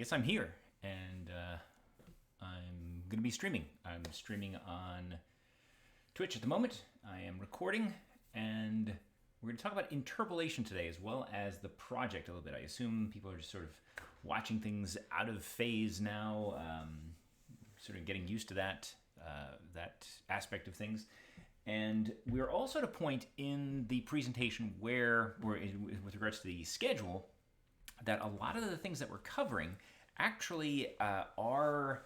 guess I'm here, and I'm going to be streaming. I'm streaming on Twitch at the moment. I am recording, and we're going to talk about interpolation today, as well as the project a little bit. I assume people are just sort of watching things out of phase now, sort of getting used to that aspect of things. And we're also at a point in the presentation where, with regards to the schedule, that a lot of the things that we're covering actually are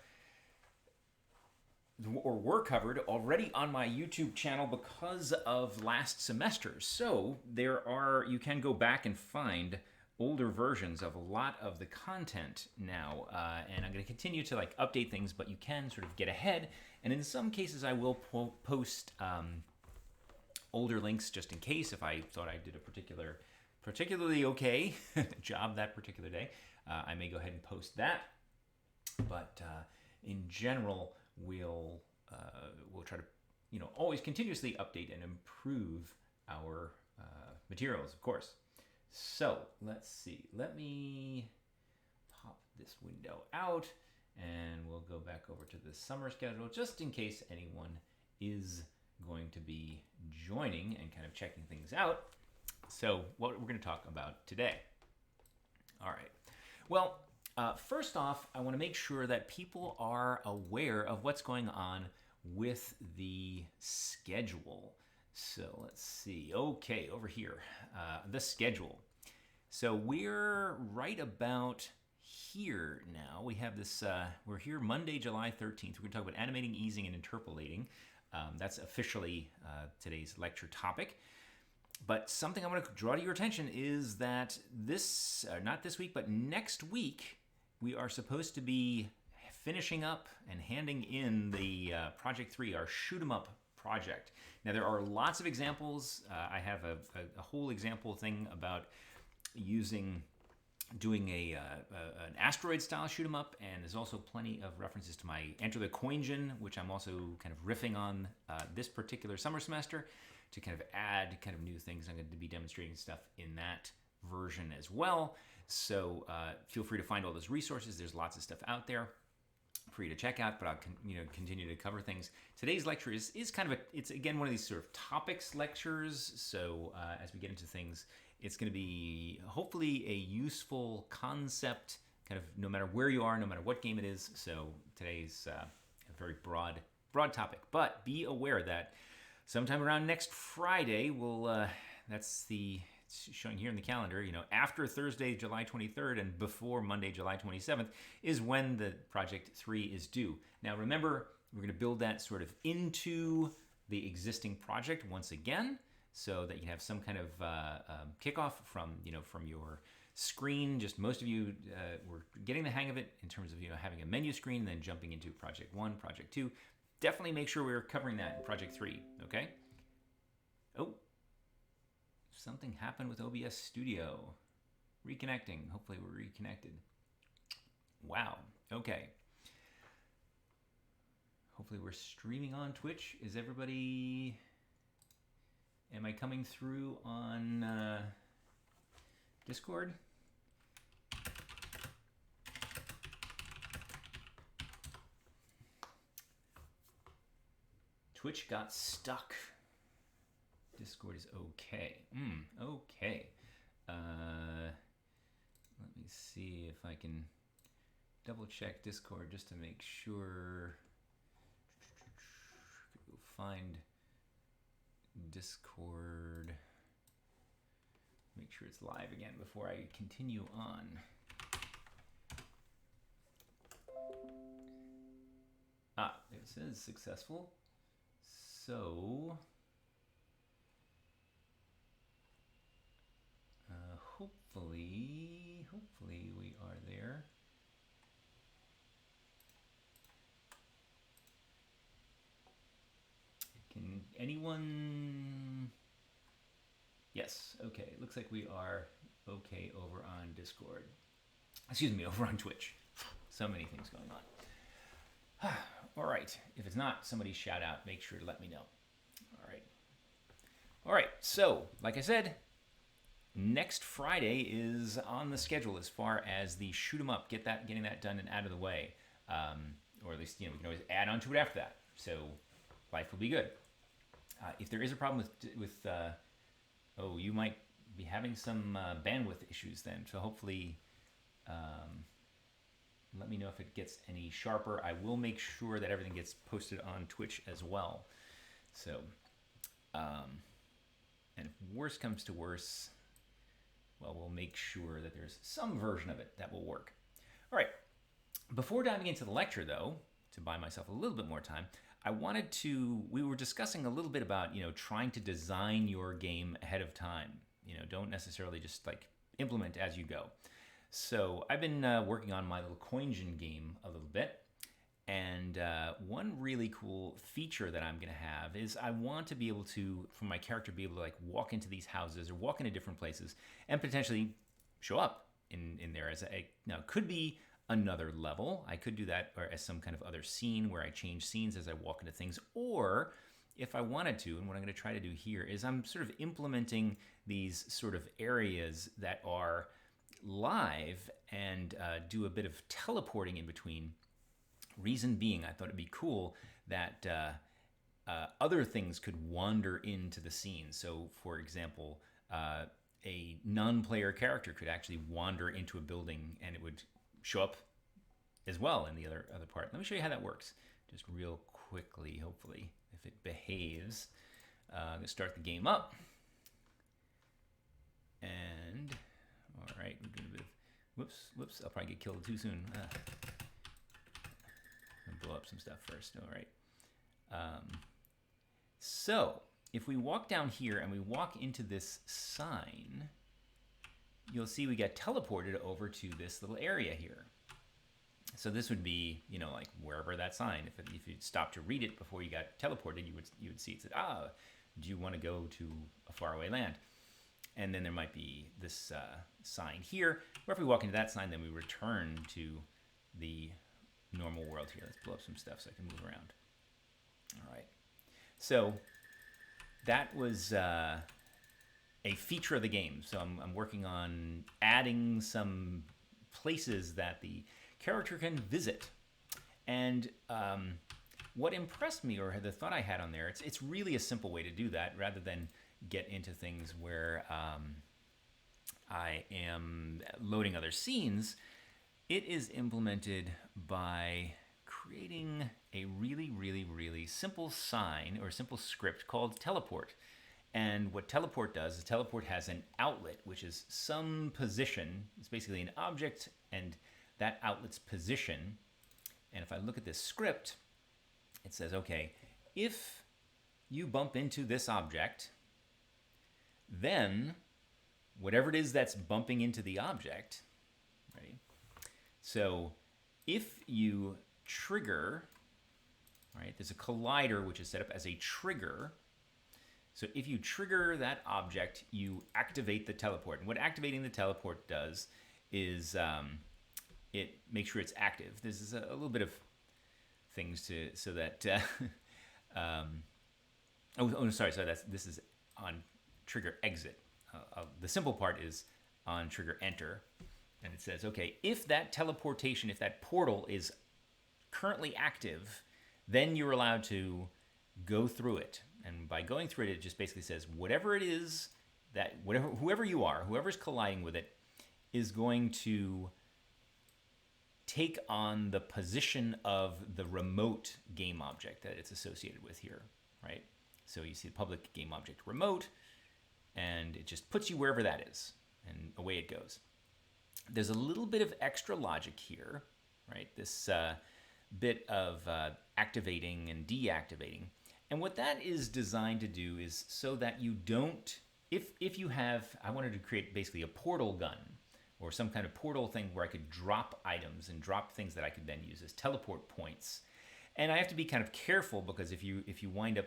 or were covered already on my YouTube channel because of last semester. So you can go back and find older versions of a lot of the content now, and I'm going to continue to update things, but you can sort of get ahead, and in some cases I will post older links just in case if I thought I did a particularly okay job that particular day. I may go ahead and post that, but in general we'll try to always continuously update and improve our materials, of course. So let's see. Let me pop this window out, and we'll go back over to the summer schedule just in case anyone is going to be joining and kind of checking things out. So what we're going to talk about today. All right. Well, first off, I want to make sure that people are aware of what's going on with the schedule. So let's see. Okay, over here, the schedule. So we're right about here now. We have this, we're here Monday, July 13th. We're going to talk about animating, easing, and interpolating. That's officially today's lecture topic. But something I want to draw to your attention is that not this week, but next week, we are supposed to be finishing up and handing in the Project 3, our Shoot 'em Up project. Now, there are lots of examples. I have a whole example thing about doing an asteroid-style shoot 'em up, and there's also plenty of references to my Enter the Coingen, which I'm also kind of riffing on this particular summer semester to kind of add kind of new things. I'm going to be demonstrating stuff in that version as well. So feel free to find all those resources. There's lots of stuff out there for you to check out, but I'll continue to cover things. Today's lecture is kind of it's again one of these sort of topics lectures. So as we get into things, it's going to be hopefully a useful concept, kind of no matter where you are, no matter what game it is. So today's a very broad topic, but be aware that sometime around next Friday, it's showing here in the calendar, after Thursday, July 23rd and before Monday, July 27th is when the Project 3 is due. Now, remember, we're going to build that sort of into the existing project once again, so that you have some kind of kickoff from your screen. Just most of you were getting the hang of it in terms of having a menu screen and then jumping into Project 1, Project 2. Definitely make sure we're covering that in Project 3, okay? Oh, something happened with OBS Studio. Reconnecting. Hopefully we're reconnected. Wow, okay. Hopefully we're streaming on Twitch. Am I coming through on Discord? Twitch got stuck. Discord is okay. Okay. Let me see if I can double check Discord just to make sure. Go find Discord. Make sure it's live again before I continue on. It says successful. So, hopefully we are there. Can anyone? Yes, okay. It looks like we are okay over on Discord. Excuse me, over on Twitch. So many things going on. All right. If it's not, somebody shout out. Make sure to let me know. All right. So, like I said, next Friday is on the schedule as far as the shoot 'em up, getting that done and out of the way, or at least we can always add on to it after that. So life will be good. If there is a problem with you might be having some bandwidth issues then. So hopefully, let me know if it gets any sharper. I will make sure that everything gets posted on Twitch as well. So, and if worse comes to worse, well, we'll make sure that there's some version of it that will work. All right. Before diving into the lecture, though, to buy myself a little bit more time, we were discussing a little bit about, trying to design your game ahead of time. Don't necessarily just like implement as you go. So I've been working on my little CoinGen game a little bit. And one really cool feature that I'm going to have is I want to be able to, for my character, be able to like walk into these houses or walk into different places and potentially show up in there as now it could be another level. I could do that or as some kind of other scene where I change scenes as I walk into things. Or if I wanted to, and what I'm going to try to do here is I'm sort of implementing these sort of areas that are live and do a bit of teleporting in between. Reason being, I thought it'd be cool that other things could wander into the scene. So, for example, a non-player character could actually wander into a building and it would show up as well in the other part. Let me show you how that works, just real quickly, hopefully, if it behaves. I'm going to start the game up. And, all right, we're doing a bit of, whoops, I'll probably get killed too soon. Blow up some stuff first. All right. So if we walk down here and we walk into this sign, you'll see we get teleported over to this little area here. So this would be, like wherever that sign. If you stopped to read it before you got teleported, you would see it said, do you want to go to a faraway land? And then there might be this sign here. Where if we walk into that sign, then we return to the normal world here. Let's blow up some stuff so I can move around. All right. So that was a feature of the game. So I'm working on adding some places that the character can visit. And what impressed me, or the thought I had on there, it's really a simple way to do that rather than get into things where I am loading other scenes. It is implemented by creating a really, really, really simple sign or simple script called teleport. And what teleport does is teleport has an outlet, which is some position. It's basically an object and that outlet's position. And if I look at this script, it says, okay, if you bump into this object, then whatever it is that's bumping into the object, right? So if you trigger, right, there's a collider which is set up as a trigger. So if you trigger that object, you activate the teleport. And what activating the teleport does is it makes sure it's active. This is a little bit of things so that, sorry, this is on trigger exit. The simple part is on trigger enter. And it says, okay, if that teleportation, if that portal is currently active, then you're allowed to go through it. And by going through it, it just basically says whatever it is whoever you are, whoever's colliding with it, is going to take on the position of the remote game object that it's associated with here, right? So you see the public game object remote, and it just puts you wherever that is, and away it goes. There's a little bit of extra logic here, right? This bit of activating and deactivating. And what that is designed to do is so that you don't, if you have, I wanted to create basically a portal gun or some kind of portal thing where I could drop items and drop things that I could then use as teleport points. And I have to be kind of careful because if you wind up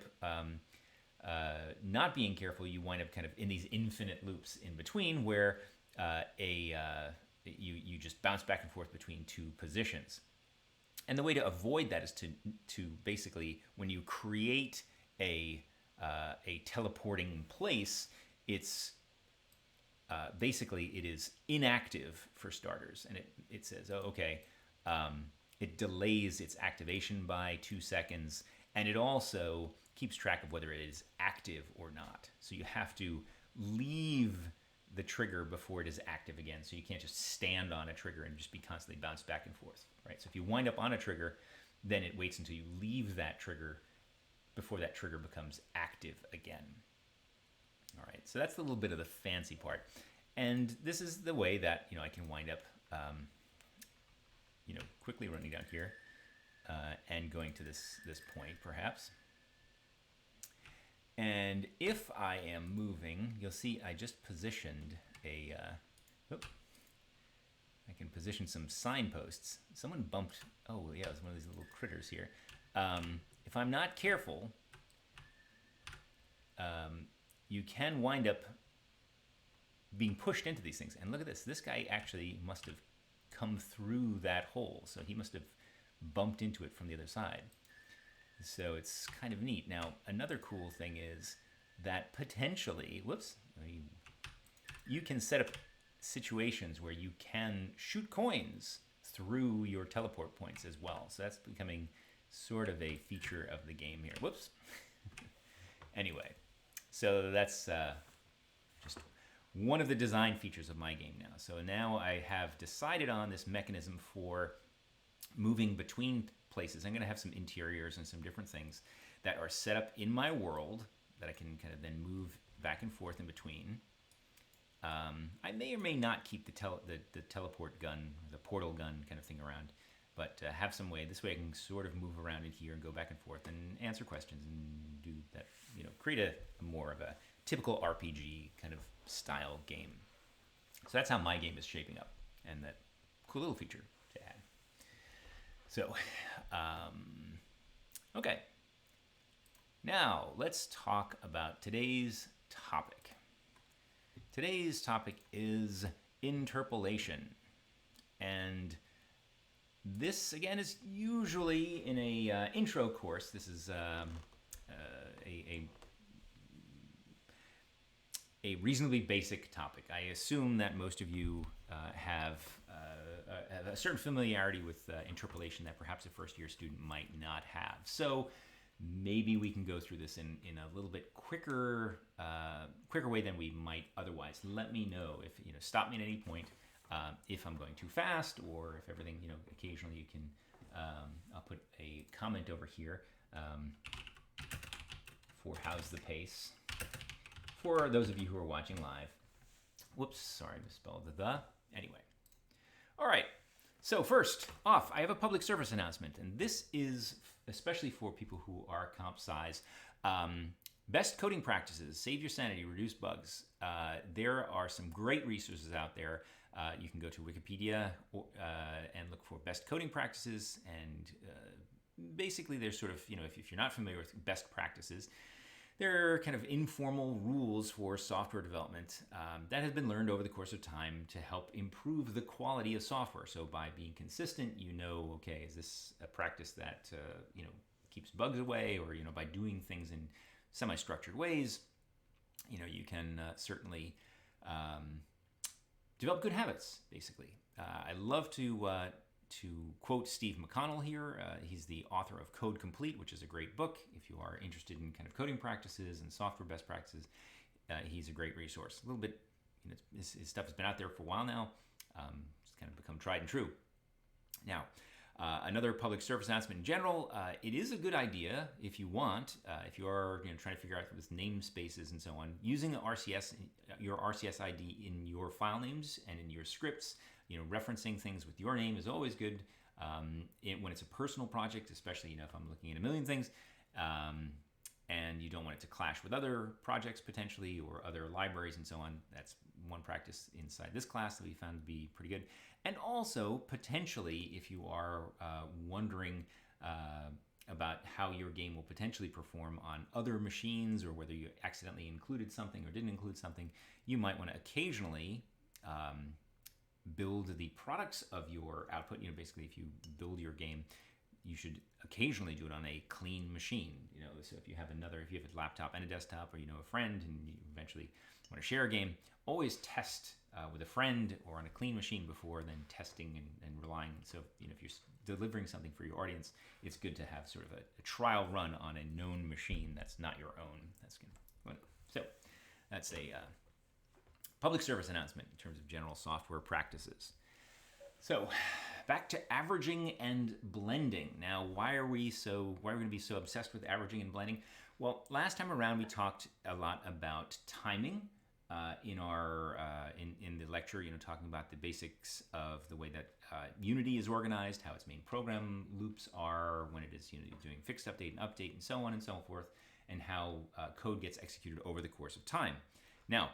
not being careful, you wind up kind of in these infinite loops in between where you just bounce back and forth between two positions. And the way to avoid that is to basically, when you create a teleporting place, it's basically it is inactive for starters, and it says, oh, okay, it delays its activation by 2 seconds, and it also keeps track of whether it is active or not. So you have to leave the trigger before it is active again. So you can't just stand on a trigger and just be constantly bounced back and forth, right? So if you wind up on a trigger, then it waits until you leave that trigger before that trigger becomes active again. All right, so that's a little bit of the fancy part. And this is the way that, I can wind up, quickly running down here and going to this point, perhaps. And if I am moving, you'll see I just positioned I can position some signposts. Someone bumped, oh yeah, it was one of these little critters here. If I'm not careful, you can wind up being pushed into these things. And look at this. This guy actually must have come through that hole. So he must have bumped into it from the other side. So it's kind of neat. Now, another cool thing is that potentially, you can set up situations where you can shoot coins through your teleport points as well. So that's becoming sort of a feature of the game here. Whoops. Anyway, so that's just one of the design features of my game now. So now I have decided on this mechanism for moving between places. I'm going to have some interiors and some different things that are set up in my world that I can kind of then move back and forth in between. I may or may not keep the teleport gun, the portal gun kind of thing around, but have some way. This way I can sort of move around in here and go back and forth and answer questions and do that, create a more of a typical RPG kind of style game. So that's how my game is shaping up, and that cool little feature to add. So, okay. Now, let's talk about today's topic. Today's topic is interpolation. And this, again, is usually in a intro course. This is a reasonably basic topic. I assume that most of you have a certain familiarity with interpolation that perhaps a first-year student might not have. So maybe we can go through this in a little bit quicker way than we might otherwise. Let me know if, stop me at any point if I'm going too fast, or if everything, occasionally you can, I'll put a comment over here for how's the pace. For those of you who are watching live. Whoops, sorry, misspelled the. Anyway. All right, so first off, I have a public service announcement, and this is especially for people who are comp size. Best coding practices, save your sanity, reduce bugs. There are some great resources out there. You can go to Wikipedia and look for best coding practices, and basically there's sort of, if you're not familiar with best practices, they're kind of informal rules for software development that have been learned over the course of time to help improve the quality of software. So by being consistent, okay, is this a practice that keeps bugs away, or by doing things in semi-structured ways, you can certainly develop good habits. Basically, I love to quote Steve McConnell here. He's the author of Code Complete, which is a great book. If you are interested in kind of coding practices and software best practices, he's a great resource. A little bit, his stuff has been out there for a while now. It's kind of become tried and true. Now, another public service announcement in general, it is a good idea if you want, if you are trying to figure out this namespaces and so on, using your RCS ID in your file names and in your scripts. Referencing things with your name is always good when it's a personal project, especially, if I'm looking at a million things and you don't want it to clash with other projects potentially, or other libraries and so on. That's one practice inside this class that we found to be pretty good. And also, potentially, if you are wondering about how your game will potentially perform on other machines, or whether you accidentally included something or didn't include something, you might want to occasionally build the products of your output. Basically, if you build your game, you should occasionally do it on a clean machine. So if you have a laptop and a desktop, or a friend, and you eventually want to share a game, always test with a friend or on a clean machine before then testing and relying. So if you're delivering something for your audience, it's good to have sort of a trial run on a known machine that's not your own. So that's a public service announcement in terms of general software practices. So back to averaging and blending. Now, why are we going to be so obsessed with averaging and blending? Well, last time around we talked a lot about timing in the lecture. Talking about the basics of the way that Unity is organized, how its main program loops are, when it is doing fixed update and update, and so on and so forth, and how code gets executed over the course of time. Now,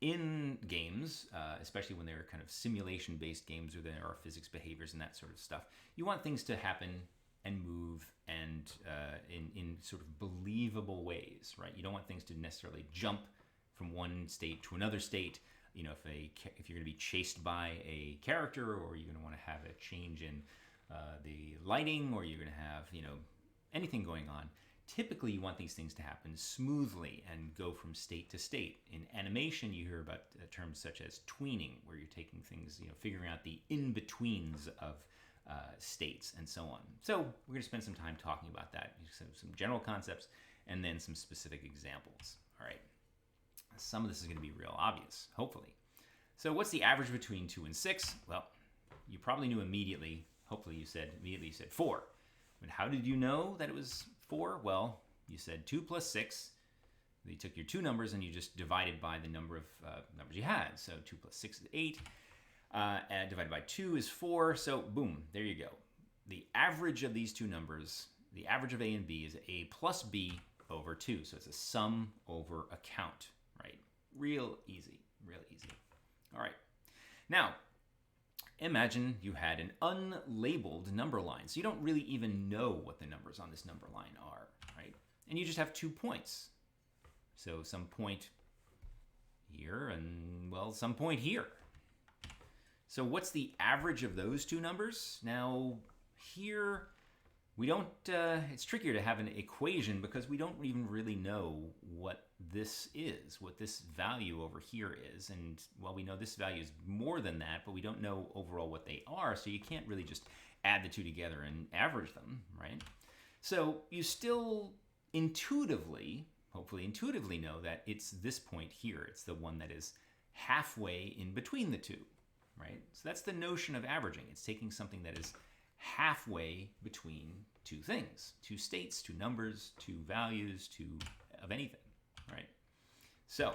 in games, especially when they're kind of simulation-based games where there are physics behaviors and that sort of stuff, you want things to happen and move and in sort of believable ways, right? You don't want things to necessarily jump from one state to another state. If you're going to be chased by a character, or you're going to want to have a change in the lighting, or you're going to have anything going on. Typically, you want these things to happen smoothly and go from state to state. In animation, you hear about terms such as tweening, where you're taking things, figuring out the in-betweens of states and so on. So we're going to spend some time talking about that, some general concepts, and then some specific examples. All right. Some of this is going to be real obvious, hopefully. So what's the average between 2 and 6? Well, you probably knew immediately. Hopefully you said 4. But how did you know that it was 4? Well, you said 2 plus 6. You took your two numbers and you just divided by the number of numbers you had. So 2 plus 6 is 8. And divided by 2 is 4. So boom, there you go. The average of these two numbers, the average of A and B, is A plus B over 2. So it's a sum over a count, right? Real easy, real easy. All right. Now, imagine you had an unlabeled number line. So you don't really even know what the numbers on this number line are, right? And you just have 2 points. So some point here and, well, some point here. So what's the average of those two numbers? Now, here, we don't, it's trickier to have an equation because we don't even really know what this is, what this value over here is. And, well, we know this value is more than that, but we don't know overall what they are, so you can't really just add the two together and average them, right? So you still intuitively, hopefully intuitively know that it's this point here. It's the one that is halfway in between the two, right? So that's the notion of averaging. It's taking something that is halfway between two things, two states, two numbers, two values, of anything, right? So,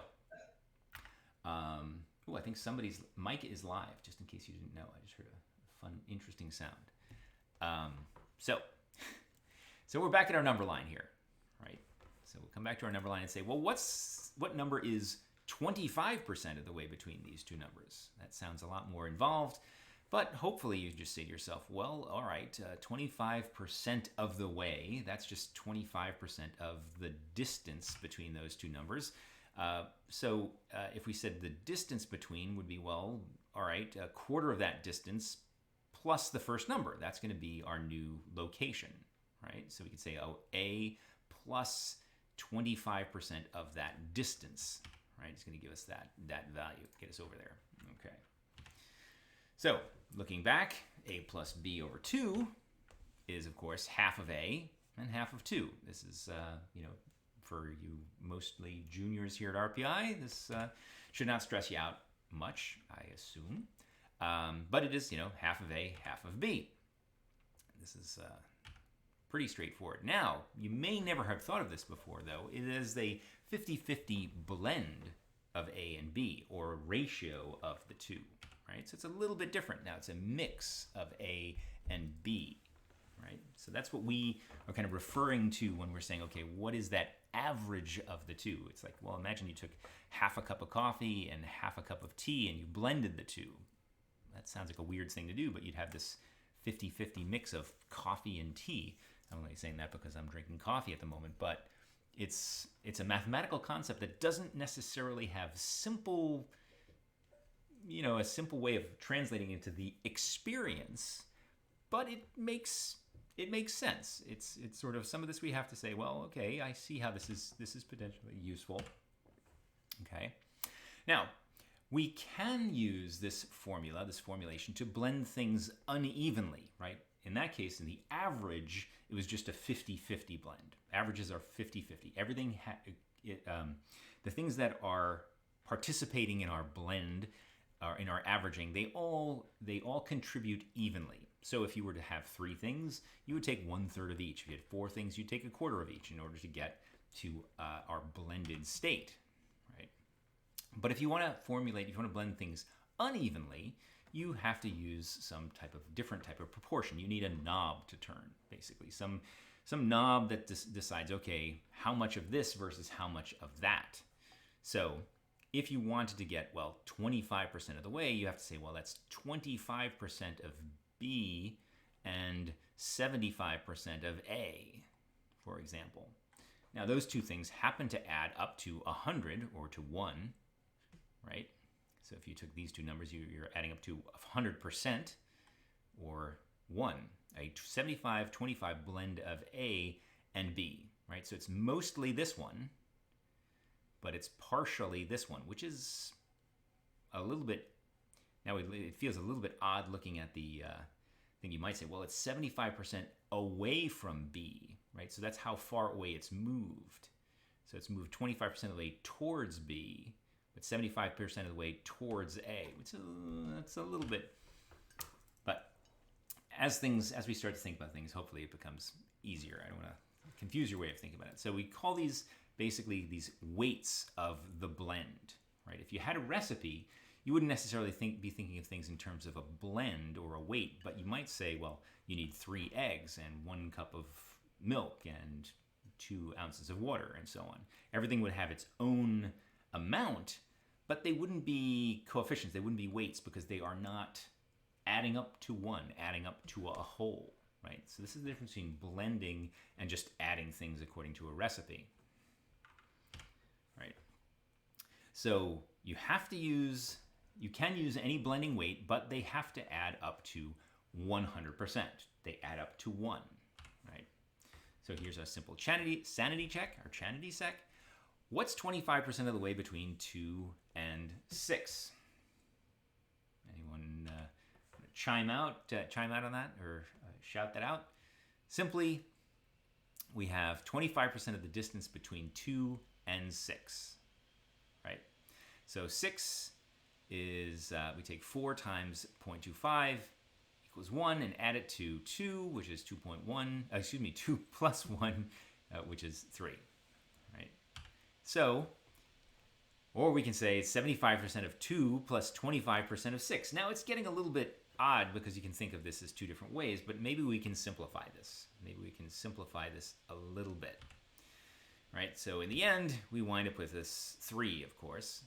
I think somebody's mic is live, just in case you didn't know. I just heard a fun, interesting sound. So we're back at our number line here, right? So we'll come back to our number line and say, well, what number is 25% of the way between these two numbers? That sounds a lot more involved, but hopefully you just say to yourself, well, all right, 25% of the way, that's just 25% of the distance between those two numbers. So if we said the distance between would be, well, all right, a quarter of that distance plus the first number. That's going to be our new location, right? So we could say, oh, A plus 25% of that distance, right? It's going to give us that value, get us over there. Okay. So looking back, A plus B over 2 is, of course, half of A and half of 2. This is, for you mostly juniors here at RPI, this should not stress you out much, I assume. But it is, half of A, half of B. This is pretty straightforward. Now, you may never have thought of this before, though. It is a 50-50 blend of A and B, or ratio of the two, right? So it's a little bit different. Now, it's a mix of A and B, right? So that's what we are kind of referring to when we're saying, okay, what is that average of the two? It's like, well, imagine you took half a cup of coffee and half a cup of tea and you blended the two. That sounds like a weird thing to do, but you'd have this 50-50 mix of coffee and tea. I'm only saying that because I'm drinking coffee at the moment, but it's a mathematical concept that doesn't necessarily have a simple way of translating into the experience, but it makes it makes sense. It's sort of, some of this we have to say, well, okay, I see how this is potentially useful. Okay. Now, we can use this formula, this formulation, to blend things unevenly, right? In that case, in the average, it was just a 50-50 blend. Averages are 50-50. Everything, the things that are participating in our blend, in our averaging, they all contribute evenly. So if you were to have 3 things, you would take 1/3 of each. If you had 4 things, you'd take 1/4 of each in order to get to our blended state, right? But if you want to blend things unevenly, you have to use some different type of proportion. You need a knob to turn, basically. Some knob that decides, okay, how much of this versus how much of that. So if you wanted to get, 25% of the way, you have to say, well, that's 25% of B and 75% of A, for example. Now, those two things happen to add up to 100 or to 1, right? So if you took these two numbers, you're adding up to 100% or 1, a 75-25 blend of A and B, right? So it's mostly this one, but it's partially this one, which is a little bit, now it feels a little bit odd looking at the thing. You might say, well, it's 75% away from B, right? So that's how far away it's moved. So it's moved 25% of the way towards B, but 75% of the way towards A, which that's a little bit, but as we start to think about things, hopefully it becomes easier. I don't want to confuse your way of thinking about it. So we call these basically these weights of the blend, right? If you had a recipe, you wouldn't necessarily be thinking of things in terms of a blend or a weight, but you might say, well, you need 3 eggs and 1 cup of milk and 2 ounces of water and so on. Everything would have its own amount, but they wouldn't be coefficients, they wouldn't be weights, because they are not adding up to 1, adding up to a whole, right? So this is the difference between blending and just adding things according to a recipe, right? So you can use any blending weight, but they have to add up to 100%. They add up to 1, right? So here's a simple sanity check, or Sanity Check. What's 25% of the way between 2 and 6? Anyone chime out on that, or shout that out? Simply, we have 25% of the distance between 2 and 6, right? So 6 is, we take 4 times 0.25 equals 1, and add it to 2, which is 2 plus 1, which is 3, right? So, or we can say it's 75% of 2 plus 25% of 6. Now it's getting a little bit odd because you can think of this as 2 different ways, but maybe we can simplify this. Maybe we can simplify this a little bit, right? So in the end, we wind up with this 3, of course,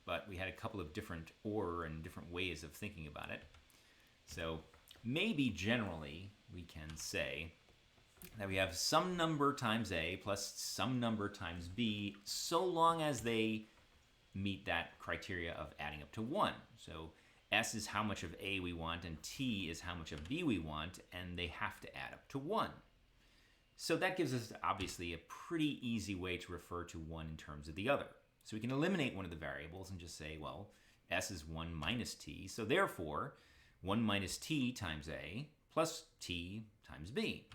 but we had a couple of different and different ways of thinking about it. So maybe generally we can say that we have some number times A plus some number times B, so long as they meet that criteria of adding up to 1. So S is how much of A we want, and T is how much of B we want, and they have to add up to 1. So that gives us obviously a pretty easy way to refer to one in terms of the other. So we can eliminate one of the variables and just say, well, S is 1 minus T, so therefore 1 minus T times A plus T times B.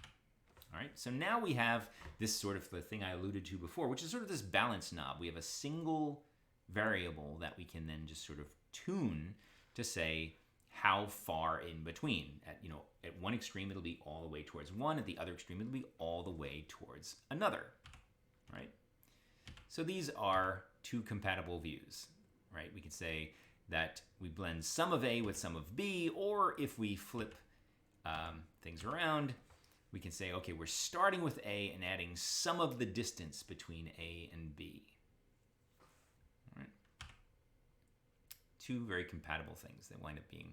All right, so now we have this sort of the thing I alluded to before, which is sort of this balance knob. We have a single variable that we can then just sort of tune to say how far in between. At one extreme it'll be all the way towards 1, at the other extreme it'll be all the way towards another, right? So these are 2 compatible views, right? We could say that we blend some of A with some of B, or if we flip things around, we can say, okay, we're starting with A and adding some of the distance between A and B. All right. 2 very compatible things that wind up being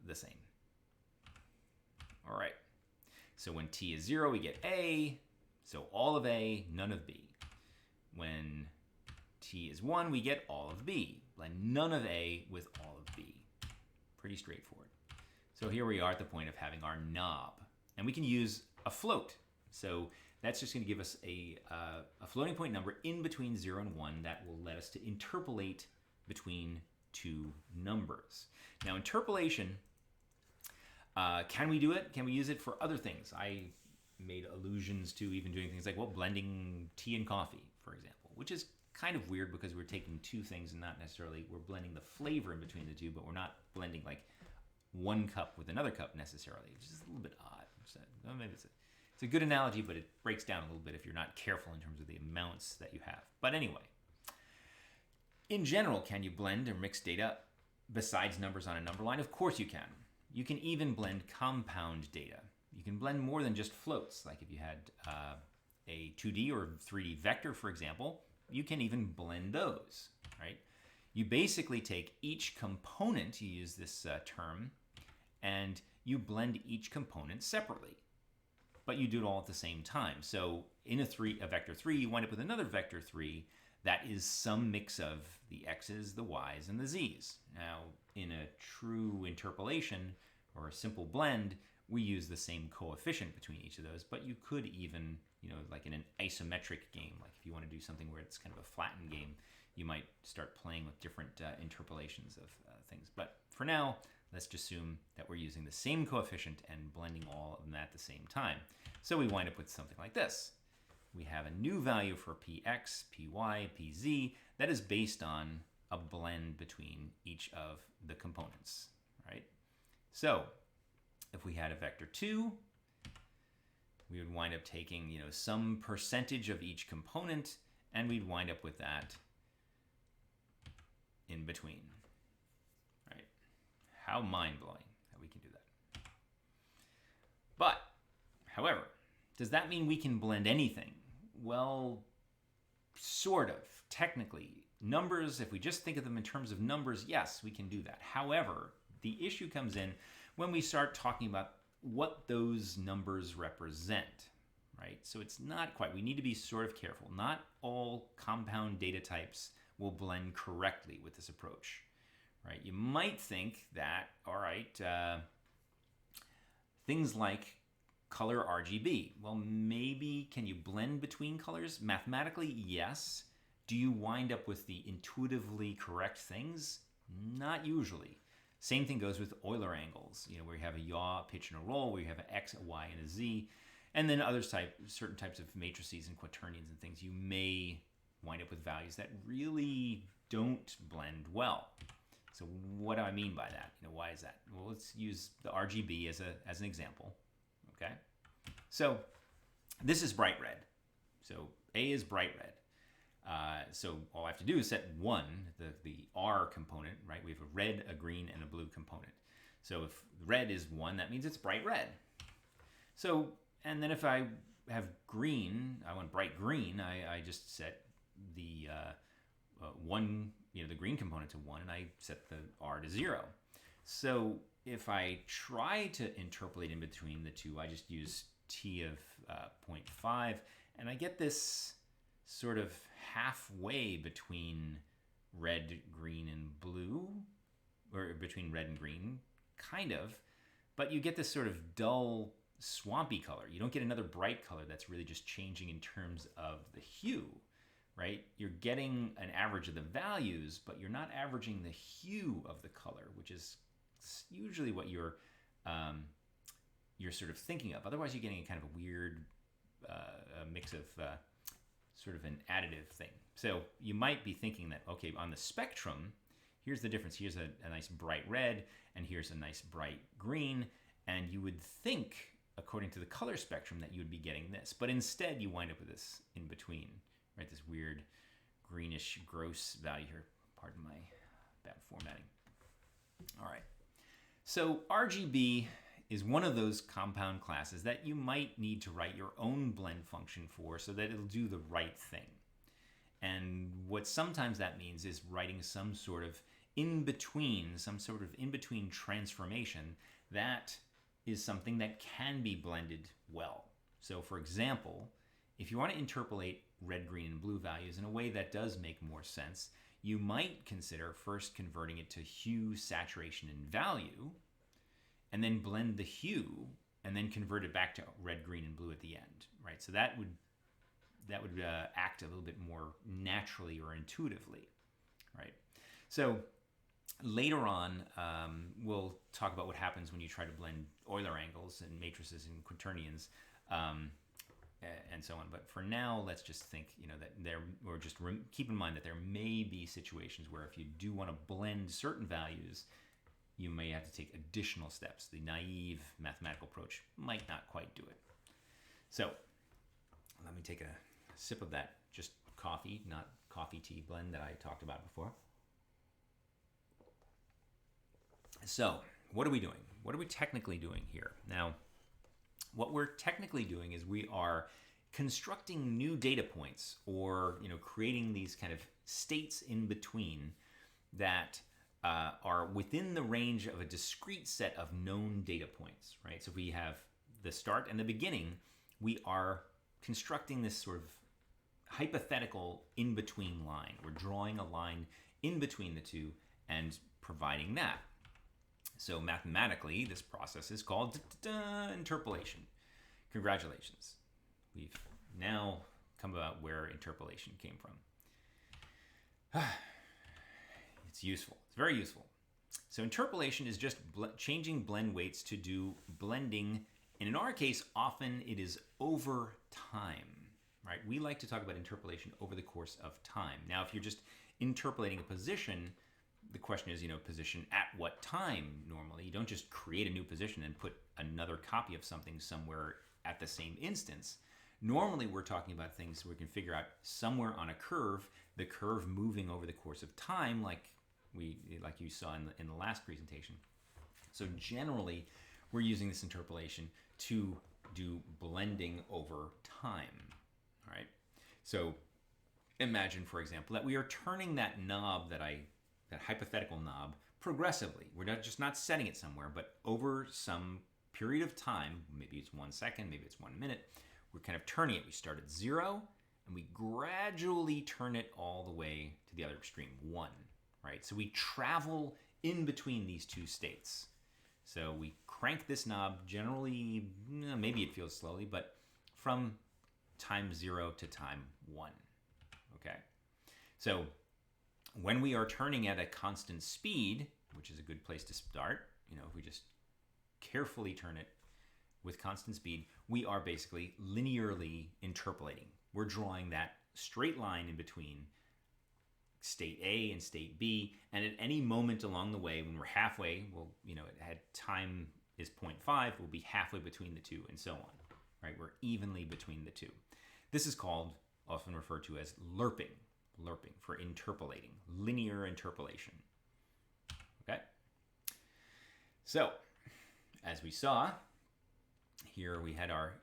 the same. All right. So when T is 0, we get A, so all of A, none of B. When T is 1, we get all of B. Blend none of A with all of B. Pretty straightforward. So here we are at the point of having our knob. And we can use a float. So that's just going to give us a floating point number in between 0 and 1 that will let us to interpolate between two numbers. Now, interpolation, can we do it? Can we use it for other things? I made allusions to even doing things like, well, blending tea and coffee, for example, which is kind of weird because we're taking two things and not necessarily, we're blending the flavor in between the two, but we're not blending like one cup with another cup necessarily. It's just a little bit odd. So, well, maybe it's a good analogy, but it breaks down a little bit if you're not careful in terms of the amounts that you have. But anyway, in general, can you blend or mix data besides numbers on a number line? Of course you can. You can even blend compound data. You can blend more than just floats. Like if you had a 2D or 3D vector, for example, you can even blend those, right? You basically take each component, you use this term, and you blend each component separately. But you do it all at the same time. So in a vector 3, you wind up with another vector 3 that is some mix of the x's, the y's, and the z's. Now, in a true interpolation or a simple blend, we use the same coefficient between each of those, but you could even, like in an isometric game, like if you want to do something where it's kind of a flattened game, you might start playing with different interpolations of things. But for now, let's just assume that we're using the same coefficient and blending all of them at the same time. So we wind up with something like this. We have a new value for px, py, pz that is based on a blend between each of the components, right? So if we had a vector 2, we would wind up taking, some percentage of each component, and we'd wind up with that in between, right? How mind-blowing that we can do that. But, however, does that mean we can blend anything? Well, sort of. Technically, numbers, if we just think of them in terms of numbers, yes, we can do that. However, the issue comes in when we start talking about what those numbers represent, right? So it's not quite, we need to be sort of careful. Not all compound data types will blend correctly with this approach, right? You might think that, all right, things like color RGB. Well, maybe can you blend between colors? Mathematically, yes. Do you wind up with the intuitively correct things? Not usually. Same thing goes with Euler angles, where you have a yaw, a pitch, and a roll, where you have an x, a y, and a z. And then certain types of matrices and quaternions and things, you may wind up with values that really don't blend well. So what do I mean by that? Why is that? Well, let's use the RGB as an example. Okay, so this is bright red. So A is bright red. So all I have to do is set 1, the R component, right? We have a red, a green, and a blue component. So if red is 1, that means it's bright red. So, and then if I have green, I want bright green, I just set the 1, the green component to 1, and I set the R to 0. So if I try to interpolate in between the two, I just use T of 0.5, and I get this sort of halfway between red, green, and blue, or between red and green, kind of, but you get this sort of dull, swampy color. You don't get another bright color that's really just changing in terms of the hue, right? You're getting an average of the values, but you're not averaging the hue of the color, which is usually what you're sort of thinking of. Otherwise, you're getting a kind of a weird mix of sort of an additive thing. So you might be thinking that, okay, on the spectrum, here's the difference. Here's a nice bright red, and here's a nice bright green, and you would think, according to the color spectrum, that you would be getting this. But instead, you wind up with this in between, right? This weird greenish, gross value here. Pardon my bad formatting. All right. So RGB is one of those compound classes that you might need to write your own blend function for so that it'll do the right thing. And what sometimes that means is writing some sort of in-between transformation that is something that can be blended well. So for example, if you want to interpolate red, green, and blue values in a way that does make more sense, you might consider first converting it to hue, saturation, and value, and then blend the hue and then convert it back to red, green, and blue at the end, right? So that would act a little bit more naturally or intuitively, right? So later on, we'll talk about what happens when you try to blend Euler angles and matrices and quaternions, and so on. But for now, let's just think, keep in mind that there may be situations where if you do want to blend certain values, you may have to take additional steps. The naive mathematical approach might not quite do it. So let me take a sip of that just coffee, not coffee tea blend that I talked about before. So what are we doing? What are we technically doing here? Now, what we're technically doing is we are constructing new data points, or creating these kind of states in between that are within the range of a discrete set of known data points, right? So if we have the start and the beginning, we are constructing this sort of hypothetical in-between line. We're drawing a line in between the two and providing that. So mathematically, this process is called interpolation. Congratulations. We've now come about where interpolation came from. It's useful. It's very useful. So interpolation is just changing blend weights to do blending, and in our case, often it is over time, right? We like to talk about interpolation over the course of time. Now, if you're just interpolating a position, the question is, position at what time normally? You don't just create a new position and put another copy of something somewhere at the same instance. Normally, we're talking about things we can figure out somewhere on a curve, the curve moving over the course of time, like you saw in the last presentation. So generally, we're using this interpolation to do blending over time. All right. So imagine, for example, that we are turning that knob that hypothetical knob progressively. We're not setting it somewhere, but over some period of time, maybe it's 1 second, maybe it's 1 minute, we're kind of turning it. We start at 0 and we gradually turn it all the way to the other extreme, 1, right? So we travel in between these two states. So we crank this knob, generally, maybe it feels slowly, but from time 0 to time 1, okay? So when we are turning at a constant speed, which is a good place to start, if we just carefully turn it with constant speed, we are basically linearly interpolating. We're drawing that straight line in between state A and state B, and at any moment along the way, when we're halfway, time is 0.5, we'll be halfway between the two, and so on, right? We're evenly between the two. This is called, often referred to as lerping for interpolating, linear interpolation. Okay? So, as we saw, here we had our,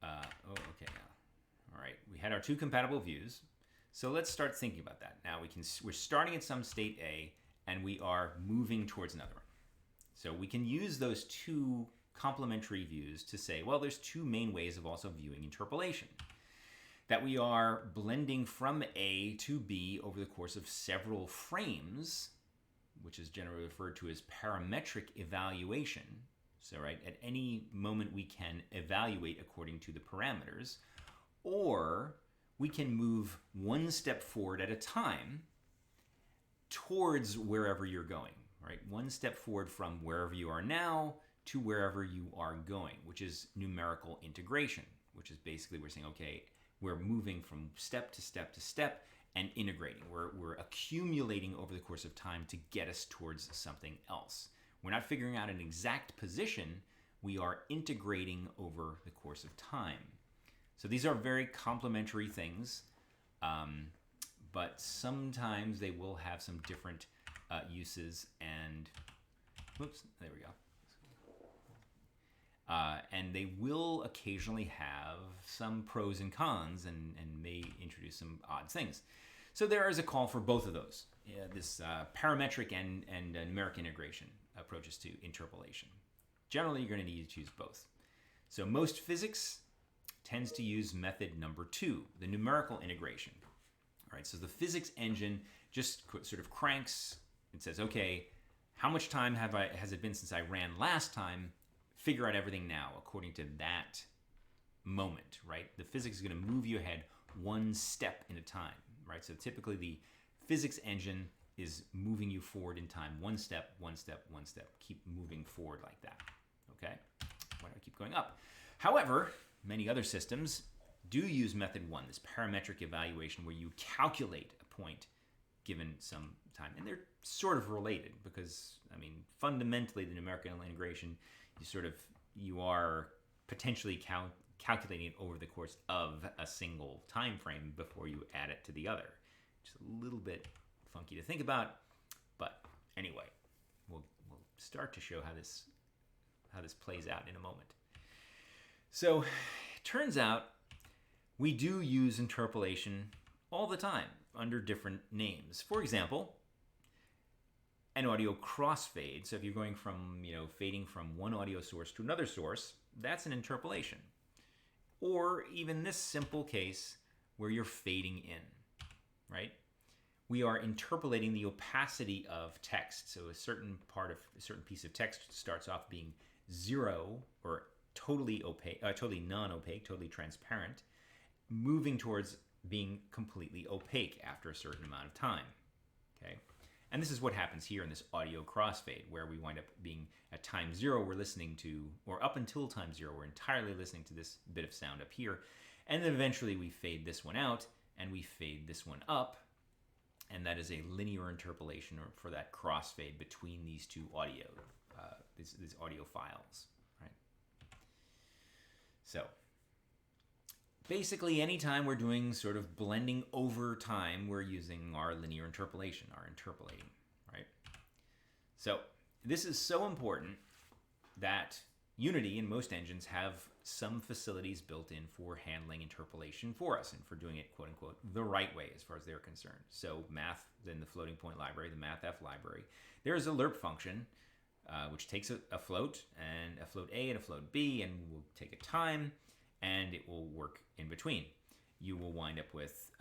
all right, we had our two compatible views. So let's start thinking about that. Now we're starting at some state A and we are moving towards another one. So we can use those two complementary views to say, well, there's two main ways of also viewing interpolation. That we are blending from A to B over the course of several frames, which is generally referred to as parametric evaluation. So, right, at any moment we can evaluate according to the parameters, or we can move one step forward at a time towards wherever you're going, right? One step forward from wherever you are now to wherever you are going, which is numerical integration, which is basically we're saying, okay, we're moving from step to step to step and integrating. We're accumulating over the course of time to get us towards something else. We're not figuring out an exact position. We are integrating over the course of time. So these are very complementary things, but sometimes they will have some different uses and, whoops, there we go. And they will occasionally have some pros and cons and may introduce some odd things. So there is a call for both of those, this parametric and numeric integration approaches to interpolation. Generally, you're going to need to choose both. So most physics tends to use method number 2, the numerical integration. All right, so the physics engine just sort of cranks and says, okay, how much time has it been since I ran last time? Figure out everything now according to that moment, right? The physics is going to move you ahead one step in a time, right? So typically the physics engine is moving you forward in time, one step, one step, one step. Keep moving forward like that, okay? Why do I keep going up? However, many other systems do use method one, this parametric evaluation, where you calculate a point given some time. And they're sort of related because, I mean, fundamentally the numerical integration, you are potentially calculating it over the course of a single time frame before you add it to the other. Just a little bit funky to think about, but anyway, we'll start to show how this plays out in a moment. So, it turns out we do use interpolation all the time under different names. For example, an audio crossfade. So if you're going from, fading from one audio source to another source, that's an interpolation. Or even this simple case where you're fading in, right? We are interpolating the opacity of text. So a certain piece of text starts off being 0 or totally opaque, totally non-opaque, totally transparent, moving towards being completely opaque after a certain amount of time. Okay, and this is what happens here in this audio crossfade, where we wind up being at time 0, we're listening to, or up until time 0, we're entirely listening to this bit of sound up here, and then eventually we fade this one out and we fade this one up, and that is a linear interpolation for that crossfade between these two audio, these audio files, right? So basically, anytime we're doing sort of blending over time, we're using our linear interpolation, our interpolating, right? So this is so important that Unity and most engines have some facilities built in for handling interpolation for us and for doing it, quote unquote, the right way as far as they're concerned. So math, then the floating point library, the mathf library, there is a lerp function which takes a float and a float A and a float B, and will take a time, and it will work in between. You will wind up with,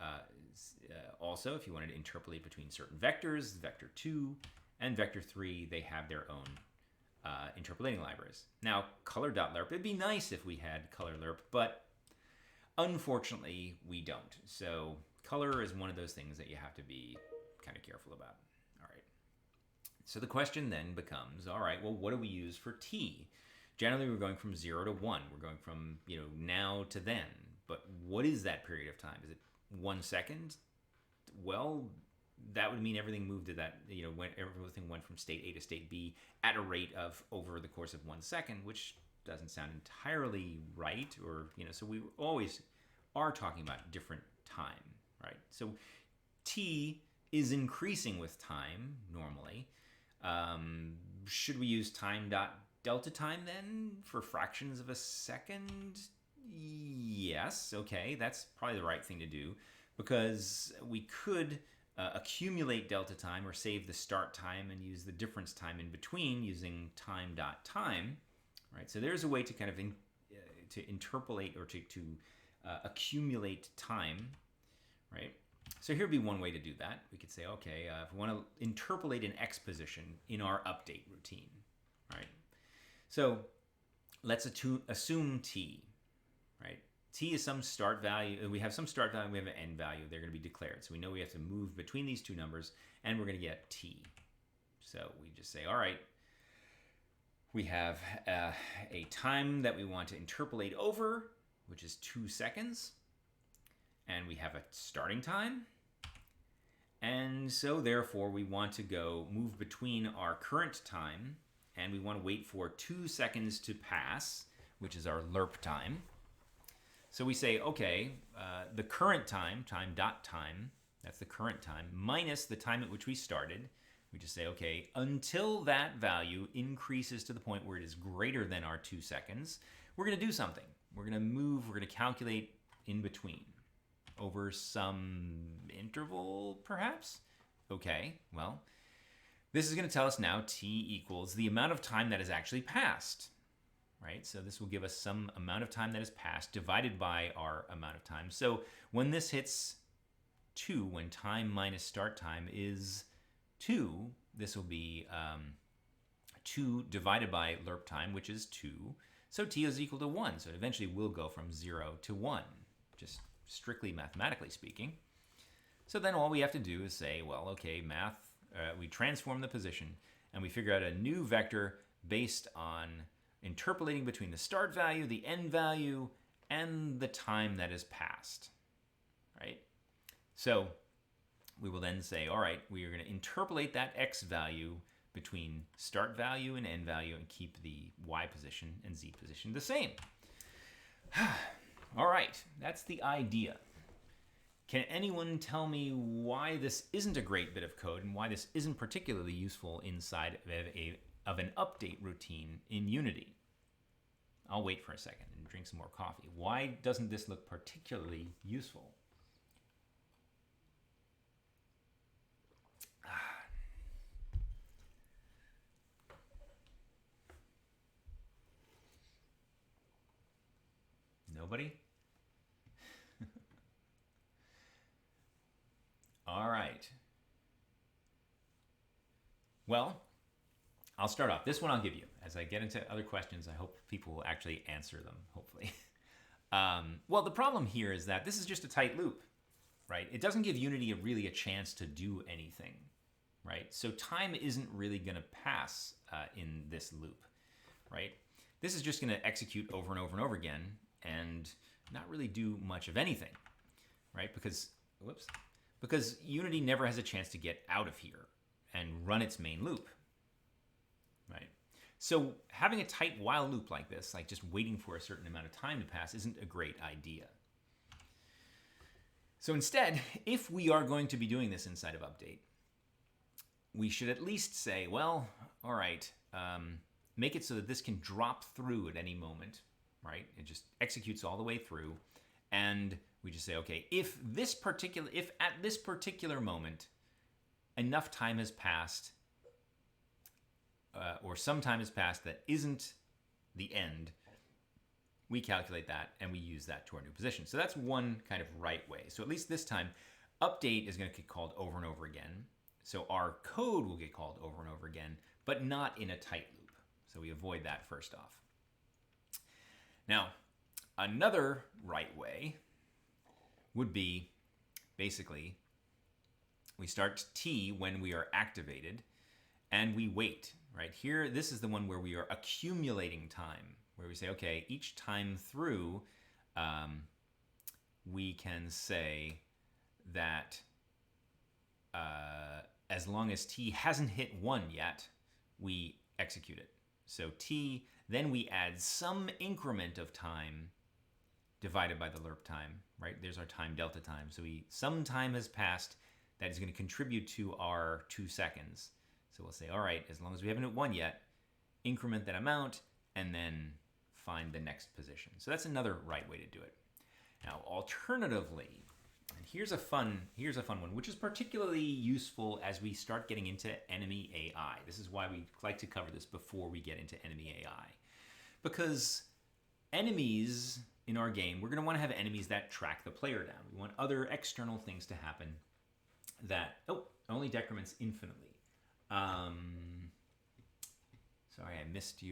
also, if you wanted to interpolate between certain vectors, vector 2 and vector 3, they have their own interpolating libraries. Now, color.lerp, it'd be nice if we had color.lerp, but unfortunately, we don't. So color is one of those things that you have to be kind of careful about. All right. So the question then becomes, all right, well, what do we use for t? Generally, we're going from 0 to 1. We're going from, now to then. But what is that period of time? Is it 1 second? Well, that would mean everything moved to that, when everything went from state A to state B at a rate of over the course of 1 second, which doesn't sound entirely right, or, so we always are talking about different time, right? So t is increasing with time normally. Should we use time.delta time then for fractions of a second? Yes, okay, that's probably the right thing to do, because we could accumulate delta time or save the start time and use the difference time in between using time.time, right? So there's a way to kind of to interpolate or to accumulate time, right? So here would be one way to do that. We could say, okay, if we want to interpolate an x position in our update routine, right? So let's assume t, right? T is some start value. We have some start value, we have an end value. They're going to be declared. So we know we have to move between these two numbers, and we're going to get t. So we just say, all right, we have a time that we want to interpolate over, which is 2 seconds. And we have a starting time. And so therefore we want to move between our current time, and we want to wait for 2 seconds to pass, which is our lerp time. So we say, okay, the current time, time.time, that's the current time, minus the time at which we started. We just say, okay, until that value increases to the point where it is greater than our 2 seconds, we're going to do something. We're going to move, we're going to calculate in between over some interval, perhaps? Okay, well, this is going to tell us now t equals the amount of time that has actually passed, right? So this will give us some amount of time that has passed divided by our amount of time. So when this hits 2, when time minus start time is 2, this will be 2 divided by lerp time, which is 2. So t is equal to 1. So it eventually will go from 0 to 1, just strictly mathematically speaking. So then all we have to do is say, well, okay, we transform the position, and we figure out a new vector based on interpolating between the start value, the end value, and the time that has passed, right? So we will then say, all right, we are going to interpolate that x value between start value and end value and keep the y position and z position the same. All right, that's the idea. Can anyone tell me why this isn't a great bit of code and why this isn't particularly useful inside of an update routine in Unity? I'll wait for a second and drink some more coffee. Why doesn't this look particularly useful? Nobody? All right. Well, I'll start off. This one I'll give you. As I get into other questions, I hope people will actually answer them, hopefully. Well, the problem here is that this is just a tight loop, right? It doesn't give Unity really a chance to do anything, right? So time isn't really going to pass in this loop, right? This is just going to execute over and over and over again and not really do much of anything, right? Because Unity never has a chance to get out of here and run its main loop, right? So having a tight while loop like this, like just waiting for a certain amount of time to pass, isn't a great idea. So instead, if we are going to be doing this inside of Update, we should at least say, well, all right, make it so that this can drop through at any moment, right? It just executes all the way through, and we just say, okay, if at this particular moment enough time has passed, or some time has passed that isn't the end, we calculate that and we use that to our new position. So that's one kind of right way. So at least this time, update is going to get called over and over again. So our code will get called over and over again, but not in a tight loop. So we avoid that first off. Now, another right way would be basically we start t when we are activated and we wait, right? Here, this is the one where we are accumulating time, where we say, okay, each time through, we can say that as long as t hasn't hit 1 yet, we execute it. So t, then we add some increment of time divided by the lerp time, right? There's our time delta time. So some time has passed that is going to contribute to our 2 seconds. So we'll say, all right, as long as we haven't hit 1 yet, increment that amount and then find the next position. So that's another right way to do it. Now, alternatively, and here's a fun one, which is particularly useful as we start getting into enemy AI. This is why we like to cover this before we get into enemy AI. Because enemies in our game, we're going to want to have enemies that track the player down. We want other external things to happen that, only decrements infinitely. Sorry, I missed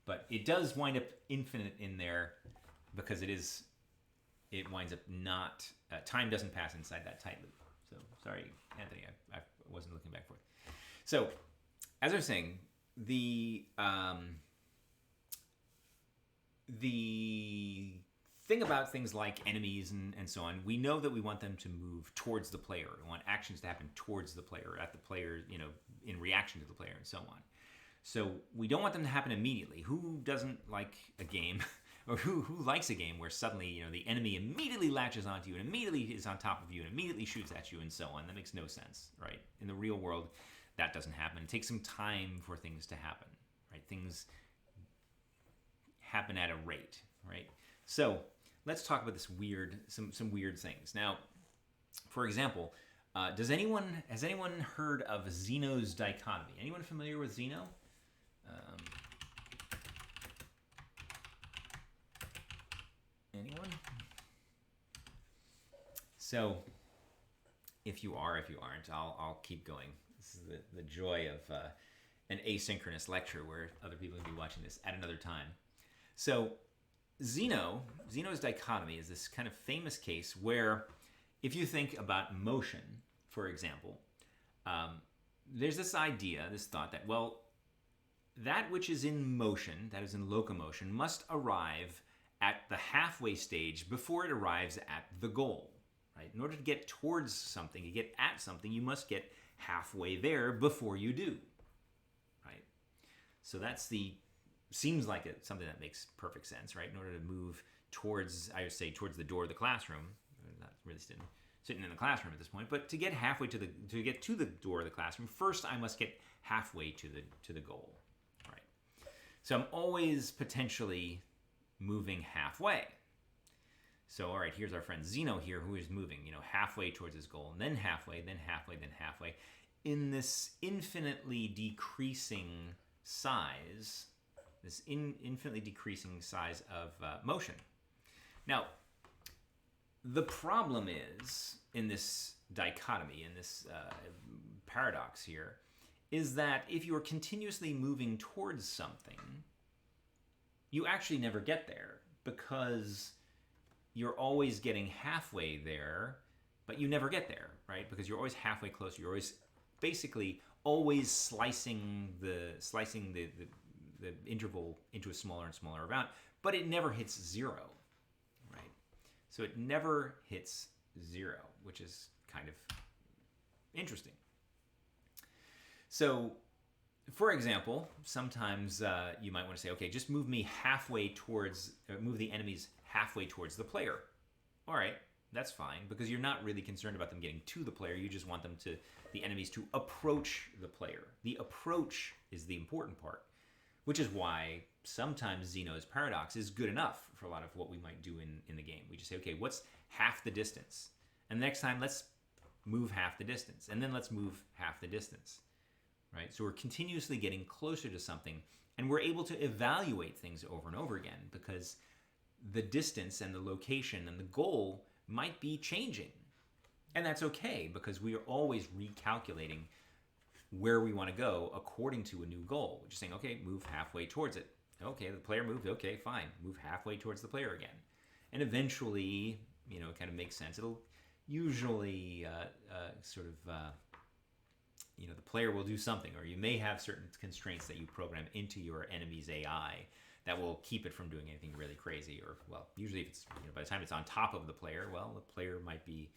but it does wind up infinite in there because it winds up not, time doesn't pass inside that tight loop. So sorry, Anthony, I wasn't looking back for it. So as I was saying, the thing about things like enemies and so on, we know that we want them to move towards the player. We want actions to happen towards the player, at the player, in reaction to the player and so on. So we don't want them to happen immediately. Who doesn't like a game, or who likes a game where suddenly, the enemy immediately latches onto you and immediately is on top of you and immediately shoots at you and so on? That makes no sense, right? In the real world, that doesn't happen. It takes some time for things to happen, right? Things happen at a rate, right? So let's talk about this some weird things. Now, for example, has anyone heard of Zeno's dichotomy? Anyone familiar with Zeno? Anyone? So, if you are, if you aren't, I'll keep going. This is the joy of an asynchronous lecture where other people will be watching this at another time. So Zeno's dichotomy is this kind of famous case where if you think about motion, for example, there's this idea, this thought that, well, that which is in motion, that is in locomotion, must arrive at the halfway stage before it arrives at the goal. Right? In order to get towards something, to get at something, you must get halfway there before you do. Right? So seems like something that makes perfect sense, right? In order to move towards, I would say, towards the door of the classroom, not really sitting in the classroom at this point, but to get halfway to the door of the classroom, first I must get halfway to the goal. Right? So I'm always potentially moving halfway. So, all right, here's our friend Zeno here, who is moving, halfway towards his goal, and then halfway, then halfway, then halfway, in this infinitely decreasing size, of motion. Now, the problem is, in this dichotomy, in this paradox here, is that if you are continuously moving towards something, you actually never get there, because you're always getting halfway there, but you never get there, right? Because you're always halfway closer. You're always basically always slicing the interval into a smaller and smaller amount, but it never hits zero, right? So it never hits zero, which is kind of interesting. So, for example, sometimes you might want to say, okay, just move the enemies halfway towards the player. All right, that's fine, because you're not really concerned about them getting to the player. You just want the enemies to approach the player. The approach is the important part, which is why sometimes Zeno's paradox is good enough for a lot of what we might do in the game. We just say, okay, what's half the distance? And the next time, let's move half the distance. And then let's move half the distance. Right? So we're continuously getting closer to something, and we're able to evaluate things over and over again, because the distance and the location and the goal might be changing. And that's okay, because we are always recalculating where we want to go according to a new goal. We're just saying, okay, move halfway towards it. Okay, the player moved. Okay, fine. Move halfway towards the player again. And eventually, it kind of makes sense. It'll usually the player will do something, or you may have certain constraints that you program into your enemy's AI that will keep it from doing anything really crazy. Or, well, usually if it's, by the time it's on top of the player, well, the player might be,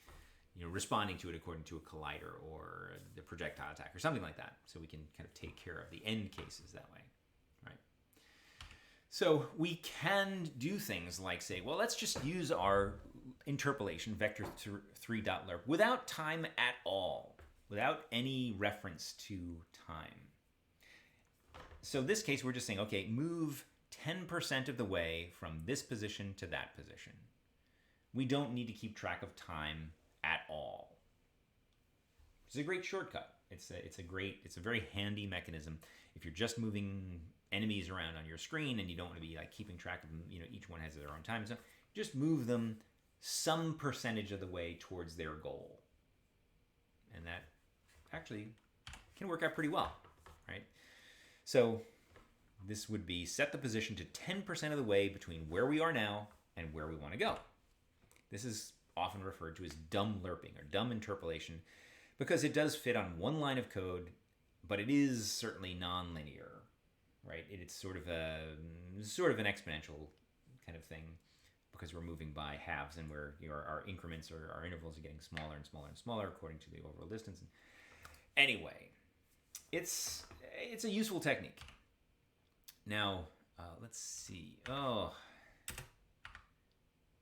responding to it according to a collider or the projectile attack or something like that. So we can kind of take care of the end cases that way, right? So we can do things like say, well, let's just use our interpolation, vector3.lerp, without time at all, without any reference to time. So in this case, we're just saying, okay, move 10% of the way from this position to that position. We don't need to keep track of time at all. It's a great shortcut. It's a very handy mechanism. If you're just moving enemies around on your screen and you don't want to be like keeping track of them, each one has their own time zone, just move them some percentage of the way towards their goal. And that actually can work out pretty well, right? So this would be set the position to 10% of the way between where we are now and where we want to go. This is often referred to as dumb lerping or dumb interpolation, because it does fit on one line of code, but it is certainly non-linear, right? It's sort of an exponential kind of thing, because we're moving by halves, and our increments or our intervals are getting smaller and smaller and smaller according to the overall distance. Anyway, it's a useful technique. Now, let's see. Oh,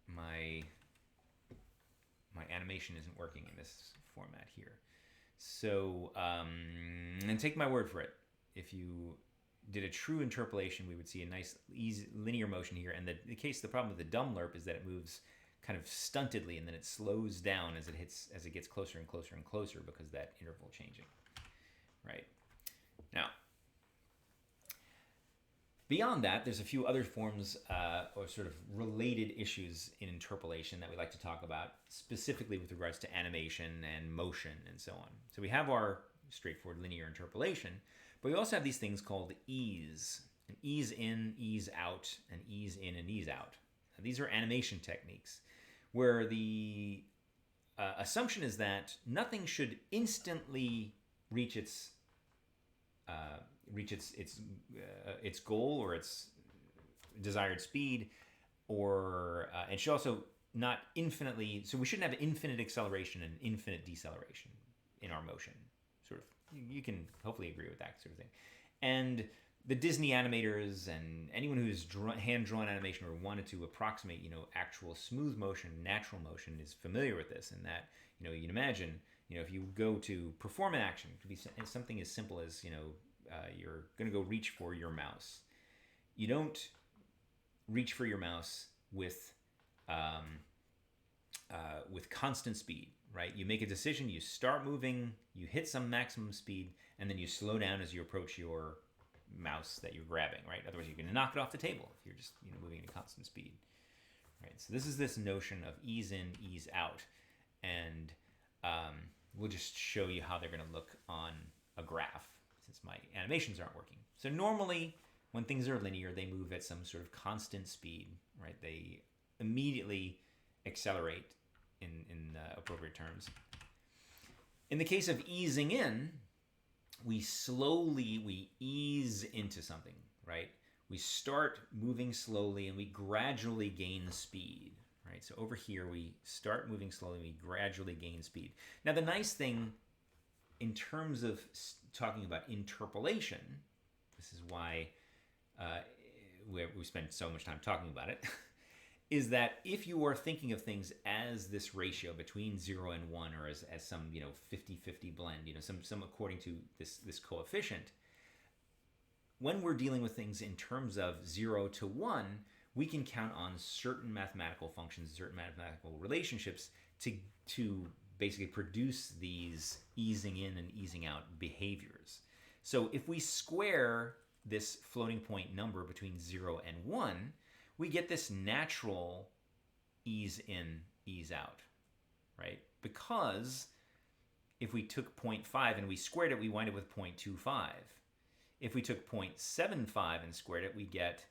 my animation isn't working in this format here. So, and take my word for it, if you did a true interpolation, we would see a nice, easy linear motion here. And the problem with the dumb lerp is that it moves kind of stuntedly, and then it slows down as it gets closer and closer and closer, because that interval changing. Right? Now, beyond that, there's a few other forms or sort of related issues in interpolation that we like to talk about, specifically with regards to animation and motion and so on. So we have our straightforward linear interpolation, But we also have these things called ease. And ease in, ease out, and ease in and ease out. Now, these are animation techniques where the assumption is that nothing should instantly reach its goal or its desired speed, or it should also not infinitely. So we shouldn't have infinite acceleration and infinite deceleration in our motion. Sort of, you can hopefully agree with that sort of thing. And the Disney animators and anyone who's hand-drawn animation or wanted to approximate, actual smooth motion, natural motion is familiar with this. And that, you can imagine, if you go to perform an action, it could be something as simple as, you're going to go reach for your mouse. You don't reach for your mouse with constant speed, right? You make a decision, you start moving, you hit some maximum speed, and then you slow down as you approach your mouse that you're grabbing, right? Otherwise, you're going to knock it off the table if you're just moving at a constant speed, right? So this is this notion of ease in, ease out, and we'll just show you how they're going to look on a graph since my animations aren't working. So normally, when things are linear, they move at some sort of constant speed, right? They immediately accelerate in appropriate terms. In the case of easing in, we ease into something, right? We start moving slowly and we gradually gain speed, right? So over here, we start moving slowly and we gradually gain speed. Now, the nice thing in terms of talking about interpolation, this is why we spend so much time talking about it, is that if you are thinking of things as this ratio between 0 and 1, or as some 50-50 blend, some according to this coefficient, when we're dealing with things in terms of 0 to 1, we can count on certain mathematical functions, certain mathematical relationships to basically produce these easing in and easing out behaviors. So if we square this floating point number between 0 and 1, we get this natural ease in, ease out, right? Because if we took 0.5 and we squared it, we wind up with 0.25. If we took 0.75 and squared it, we get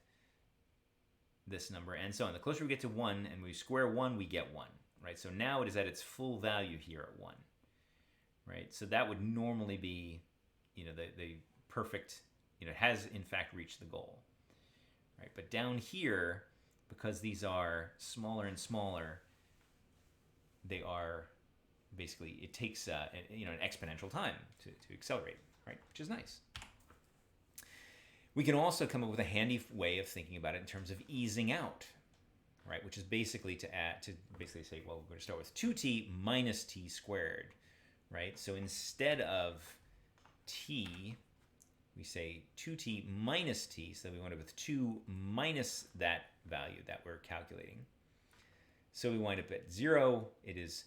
this number, and so on. The closer we get to 1 and we square 1, we get 1, right? So now it is at its full value here at 1, right? So that would normally be, the perfect, it has in fact reached the goal. Right, but down here, because these are smaller and smaller, they are basically, it takes an exponential time to accelerate, right? Which is nice. We can also come up with a handy way of thinking about it in terms of easing out, right? Which is basically to basically say, well, we're going to start with 2t minus t squared, right? So instead of t, we say 2t minus t, so we wind up with 2 minus that value that we're calculating. So we wind up at 0. It is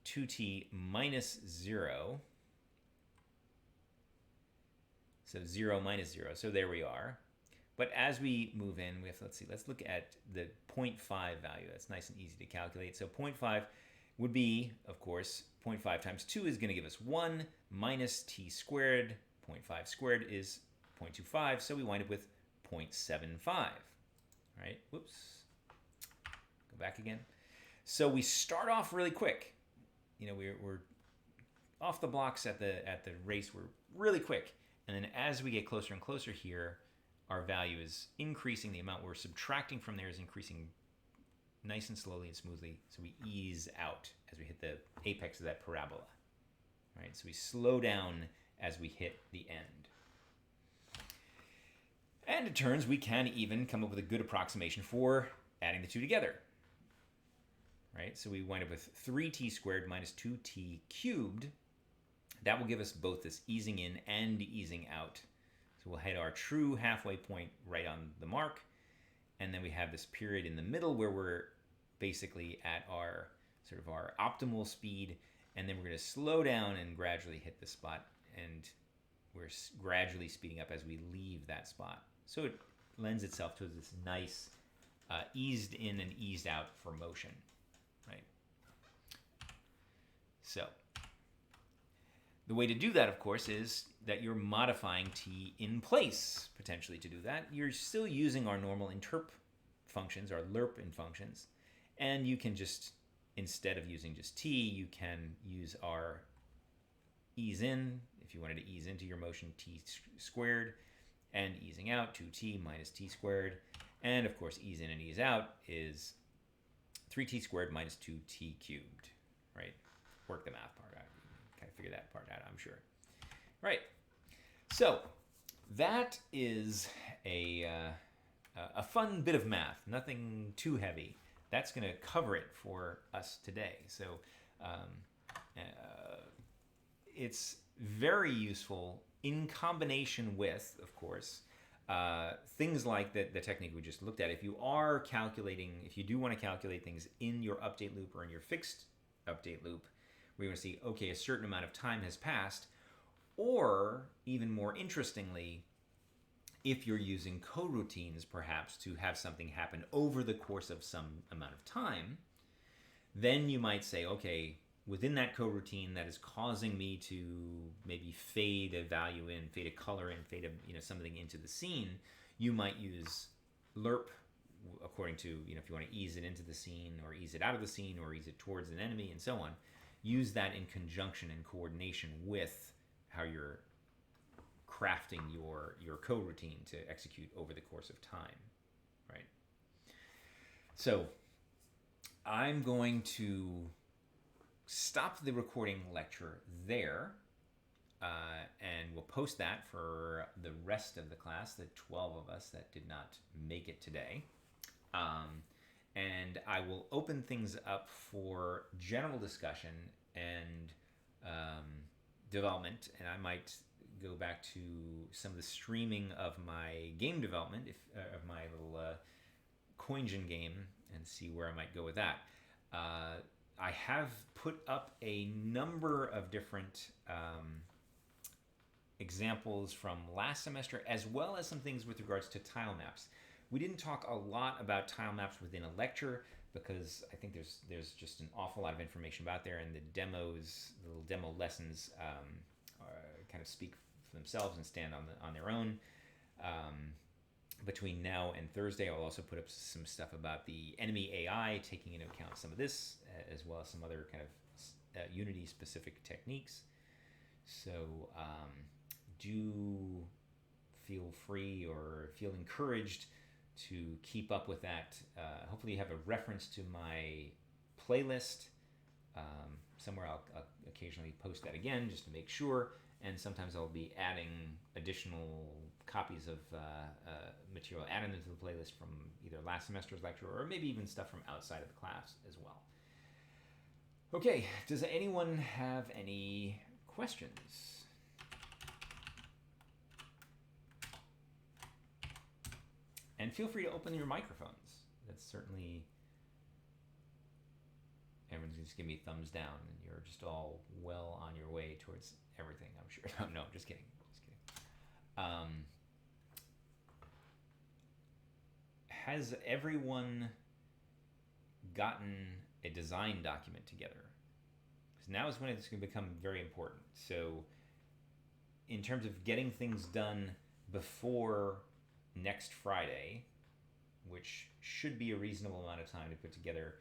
2t minus 0. So 0 minus 0. So there we are. But as we move in, we have, let's look at the 0.5 value. That's nice and easy to calculate. So 0.5 would be, of course, 0.5 times 2 is going to give us 1 minus t squared. 0.5 squared is 0.25, so we wind up with 0.75, right? Whoops. Go back again. So we start off really quick. We're off the blocks at the race. We're really quick. And then as we get closer and closer here, our value is increasing. The amount we're subtracting from there is increasing nice and slowly and smoothly. So we ease out as we hit the apex of that parabola, right? So we slow down as we hit the end. And it turns we can even come up with a good approximation for adding the two together, right? So we wind up with 3t squared minus 2t cubed. That will give us both this easing in and easing out. So we'll hit our true halfway point right on the mark. And then we have this period in the middle where we're basically at our sort of our optimal speed. And then we're going to slow down and gradually hit the spot. And we're gradually speeding up as we leave that spot. So it lends itself to this nice eased in and eased out for motion, right? So The way to do that, of course, is that you're modifying t in place, potentially, to do that. You're still using our normal interp functions, our Lerping functions, and you can just, instead of using just t, you can use our ease in, if you wanted to ease into your motion, t squared, and easing out, 2t minus t squared. And of course, ease in and ease out is 3t squared minus 2t cubed, right? Work the math part out. Kind of figure that part out, I'm sure. Right. So that is a fun bit of math, nothing too heavy. That's going to cover it for us today. So it's very useful in combination with, of course, things like the technique we just looked at. If you are calculating, if you do want to calculate things in your update loop or in your fixed update loop, where you want to see, okay, a certain amount of time has passed, or even more interestingly, if you're using coroutines perhaps to have something happen over the course of some amount of time, then you might say, okay, within that coroutine that is causing me to maybe fade a value in, fade a color in, fade a, something into the scene, you might use lerp according to, if you want to ease it into the scene or ease it out of the scene or ease it towards an enemy and so on. Use that in conjunction and coordination with how you're crafting your coroutine to execute over the course of time, right? So I'm going to stop the recording lecture there, and we'll post that for the rest of the class, the 12 of us that did not make it today. And I will open things up for general discussion and development, and I might go back to some of the streaming of my game development, of my little CoinGen game, and see where I might go with that. I have put up a number of different examples from last semester, as well as some things with regards to tile maps. We didn't talk a lot about tile maps within a lecture because I think there's just an awful lot of information about there, and the demos, the little demo lessons, kind of speak for themselves and stand on their own. Between now and Thursday, I'll also put up some stuff about the enemy AI, taking into account some of this, as well as some other kind of Unity-specific techniques. So do feel free or feel encouraged to keep up with that. Hopefully you have a reference to my playlist. Somewhere I'll occasionally post that again just to make sure, and sometimes I'll be adding additional copies of material added into the playlist from either last semester's lecture or maybe even stuff from outside of the class as well. Okay, does anyone have any questions? And feel free to open your microphones. That's certainly, everyone's just giving me thumbs down, and you're just all well on your way towards everything, I'm sure. No, just kidding. Has everyone gotten a design document together? Because now is when it's going to become very important. So in terms of getting things done before next Friday, which should be a reasonable amount of time to put together.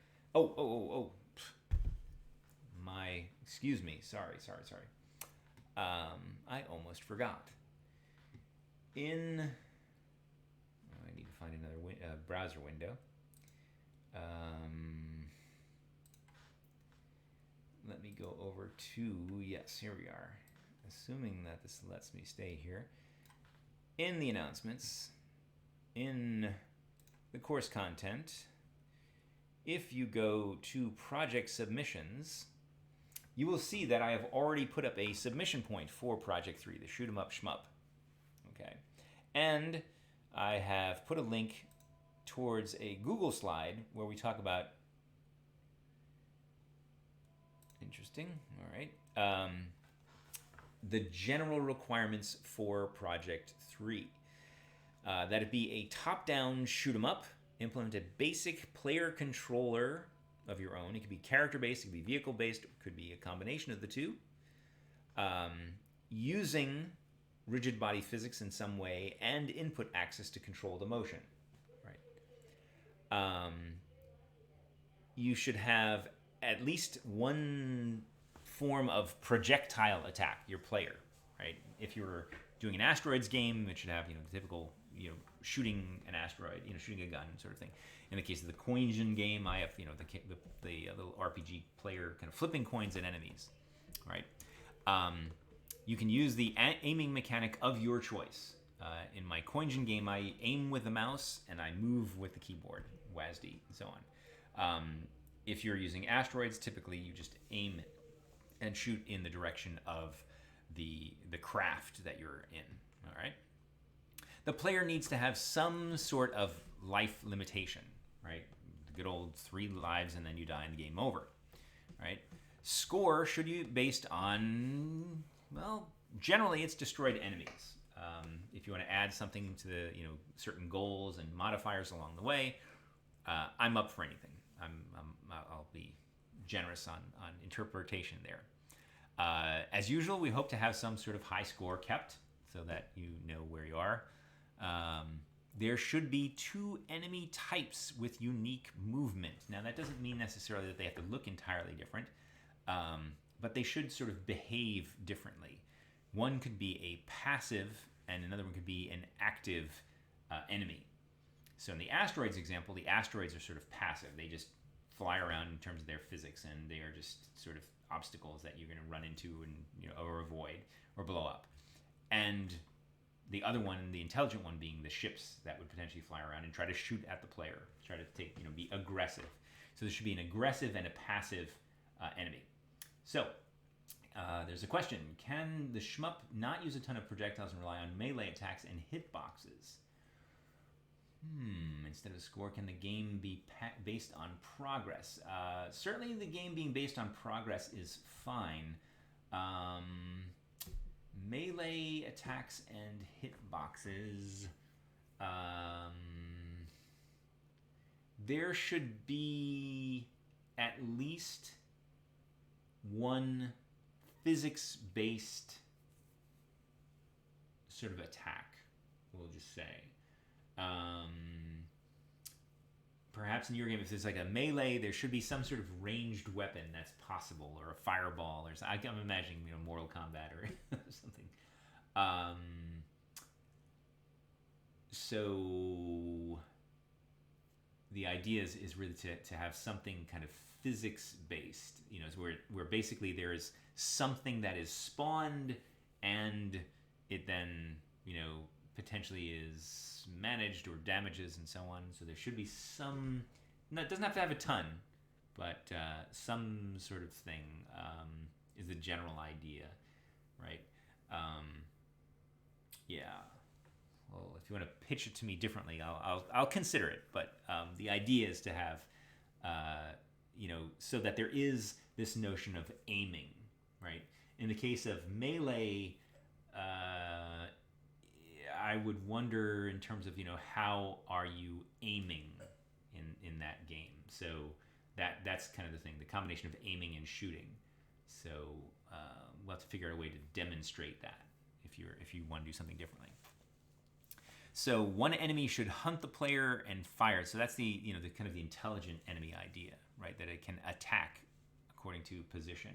Excuse me. Sorry. I almost forgot. I need to find another browser window. Let me go over to, yes, here we are. Assuming that this lets me stay here. In the announcements, in the course content, if you go to project submissions, you will see that I have already put up a submission point for Project 3, the Shoot 'em Up Shmup. Okay, and I have put a link towards a Google slide where we talk about, interesting, all right, the general requirements for Project 3. That'd be a top-down shoot 'em up, implement a basic player controller of your own. It could be character-based, it could be vehicle-based, it could be a combination of the two. um, using rigid body physics in some way and input access to control the motion. Right. You should have at least one form of projectile attack, your player. Right. If you're doing an asteroids game, it should have the typical shooting an asteroid, shooting a gun sort of thing. In the case of the Coingen game, I have the little RPG player kind of flipping coins at enemies, right? You can use the aiming mechanic of your choice. In my Coingen game, I aim with the mouse and I move with the keyboard, WASD, and so on. If you're using asteroids, typically you just aim and shoot in the direction of the craft that you're in. All right. The player needs to have some sort of life limitation, right? The good old 3 lives and then you die and the game over, right? Score should be based on, well, generally it's destroyed enemies. If you want to add something to the certain goals and modifiers along the way, I'm up for anything. I'll be generous on interpretation there. As usual, we hope to have some sort of high score kept so that you know where you are. There should be 2 enemy types with unique movement. Now, that doesn't mean necessarily that they have to look entirely different, but they should sort of behave differently. One could be a passive, and another one could be an active enemy. So in the asteroids example, the asteroids are sort of passive. They just fly around in terms of their physics, and they are just sort of obstacles that you're going to run into and or avoid or blow up. And the other one, the intelligent one, being the ships that would potentially fly around and try to shoot at the player, try to be aggressive. So there should be an aggressive and a passive enemy. So there's a question: can the shmup not use a ton of projectiles and rely on melee attacks and hitboxes? Instead of score, can the game be based on progress? Certainly, the game being based on progress is fine. Melee attacks and hitboxes. There should be at least one physics-based sort of attack, we'll just say. Perhaps in your game, if there's like a melee, there should be some sort of ranged weapon that's possible, or a fireball, or something. I'm imagining, Mortal Kombat or something. So the idea is really to have something kind of physics-based, where basically there is something that is spawned, and it then, potentially is managed or damages and so on. So there should be some, no, it doesn't have to have a ton, but some sort of thing is the general idea, right? Yeah. Well, if you want to pitch it to me differently, I'll consider it. But the idea is to have, so that there is this notion of aiming, right? In the case of melee, I would wonder in terms of how are you aiming in that game. So that's kind of the thing, the combination of aiming and shooting. So we'll have to figure out a way to demonstrate that if you want to do something differently. So one enemy should hunt the player and fire. So that's the the kind of the intelligent enemy idea, right? That it can attack according to position.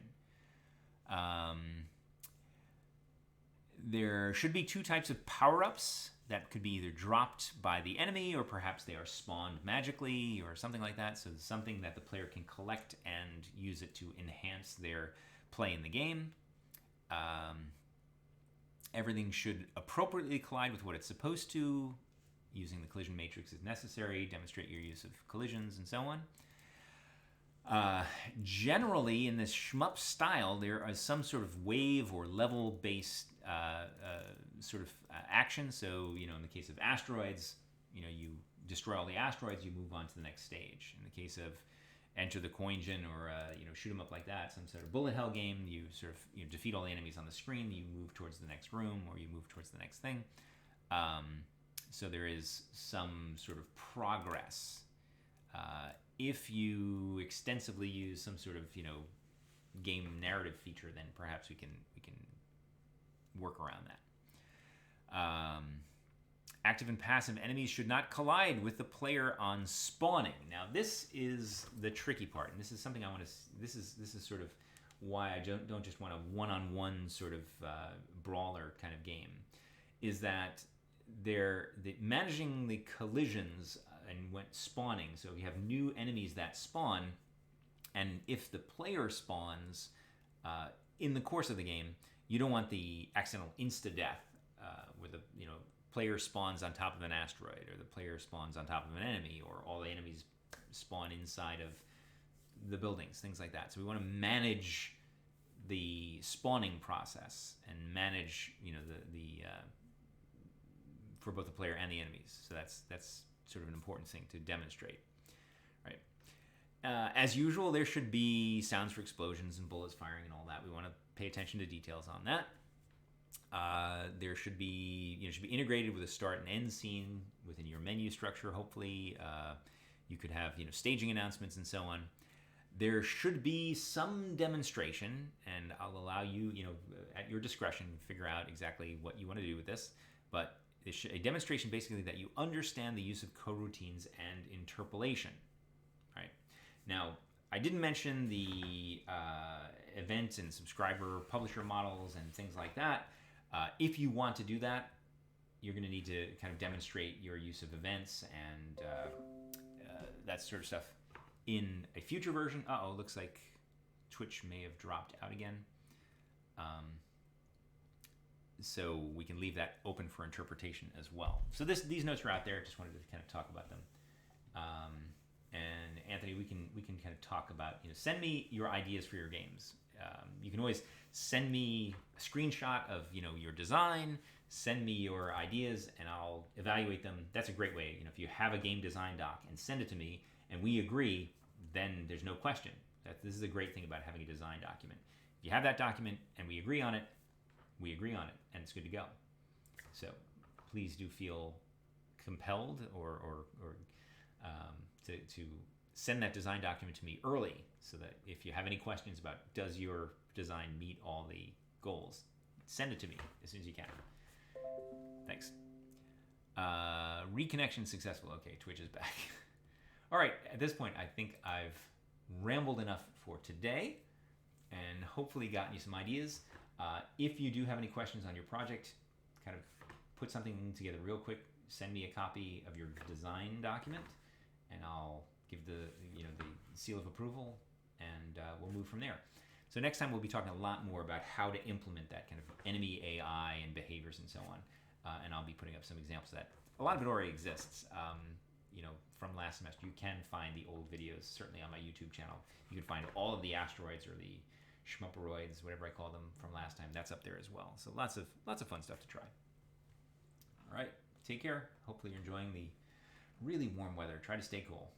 There should be 2 types of power-ups that could be either dropped by the enemy, or perhaps they are spawned magically or something like that. So it's something that the player can collect and use it to enhance their play in the game. Everything should appropriately collide with what it's supposed to. Using the collision matrix is necessary. Demonstrate your use of collisions and so on. Generally, in this shmup style, there is some sort of wave or level-based action. So, in the case of asteroids, you destroy all the asteroids, you move on to the next stage. In the case of Enter the Coingen or shoot 'em up like that, some sort of bullet hell game, you sort of defeat all the enemies on the screen, you move towards the next room, or you move towards the next thing. So there is some sort of progress. If you extensively use some sort of game narrative feature, then perhaps we can work around that. Active and passive enemies should not collide with the player on spawning. Now, this is the tricky part, and this is something I want to. This is sort of why I don't just want a one-on-one sort of brawler kind of game. Is that managing the collisions and when spawning. So if you have new enemies that spawn, and if the player spawns in the course of the game, you don't want the accidental insta-death where the player spawns on top of an asteroid, or the player spawns on top of an enemy, or all the enemies spawn inside of the buildings, things like that. So we want to manage the spawning process and manage the for both the player and the enemies. So that's sort of an important thing to demonstrate, right? As usual, there should be sounds for explosions and bullets firing and all that. We want to pay attention to details on that. There should be should be integrated with a start and end scene within your menu structure. Hopefully, you could have staging announcements and so on. There should be some demonstration, and I'll allow you at your discretion figure out exactly what you want to do with this. But a demonstration basically that you understand the use of coroutines and interpolation. Right now, I didn't mention the event and subscriber publisher models and things like that. If you want to do that, you're going to need to kind of demonstrate your use of events and that sort of stuff in a future version. Looks like Twitch may have dropped out again. So we can leave that open for interpretation as well. So these notes are out there. Just wanted to kind of talk about them. And Anthony, we can kind of talk about, send me your ideas for your games. You can always send me a screenshot of your design, send me your ideas, and I'll evaluate them. That's a great way. If you have a game design doc and send it to me and we agree, then there's no question. This is a great thing about having a design document. If you have that document and we agree on it, and it's good to go. So please do feel compelled or to send that design document to me early, so that if you have any questions about does your design meet all the goals, send it to me as soon as you can. Thanks. Reconnection successful. Okay, Twitch is back. All right, at this point, I think I've rambled enough for today and hopefully gotten you some ideas. If you do have any questions on your project, kind of put something together real quick, send me a copy of your design document, and I'll give the seal of approval, and we'll move from there. So next time we'll be talking a lot more about how to implement that kind of enemy AI and behaviors and so on, and I'll be putting up some examples of that. A lot of it already exists. From last semester, you can find the old videos certainly on my YouTube channel. You can find all of the asteroids or the schmupperoids, whatever I call them, from last time. That's up there as well. So lots of fun stuff to try. All right, take care. Hopefully you're enjoying the really warm weather. Try to stay cool.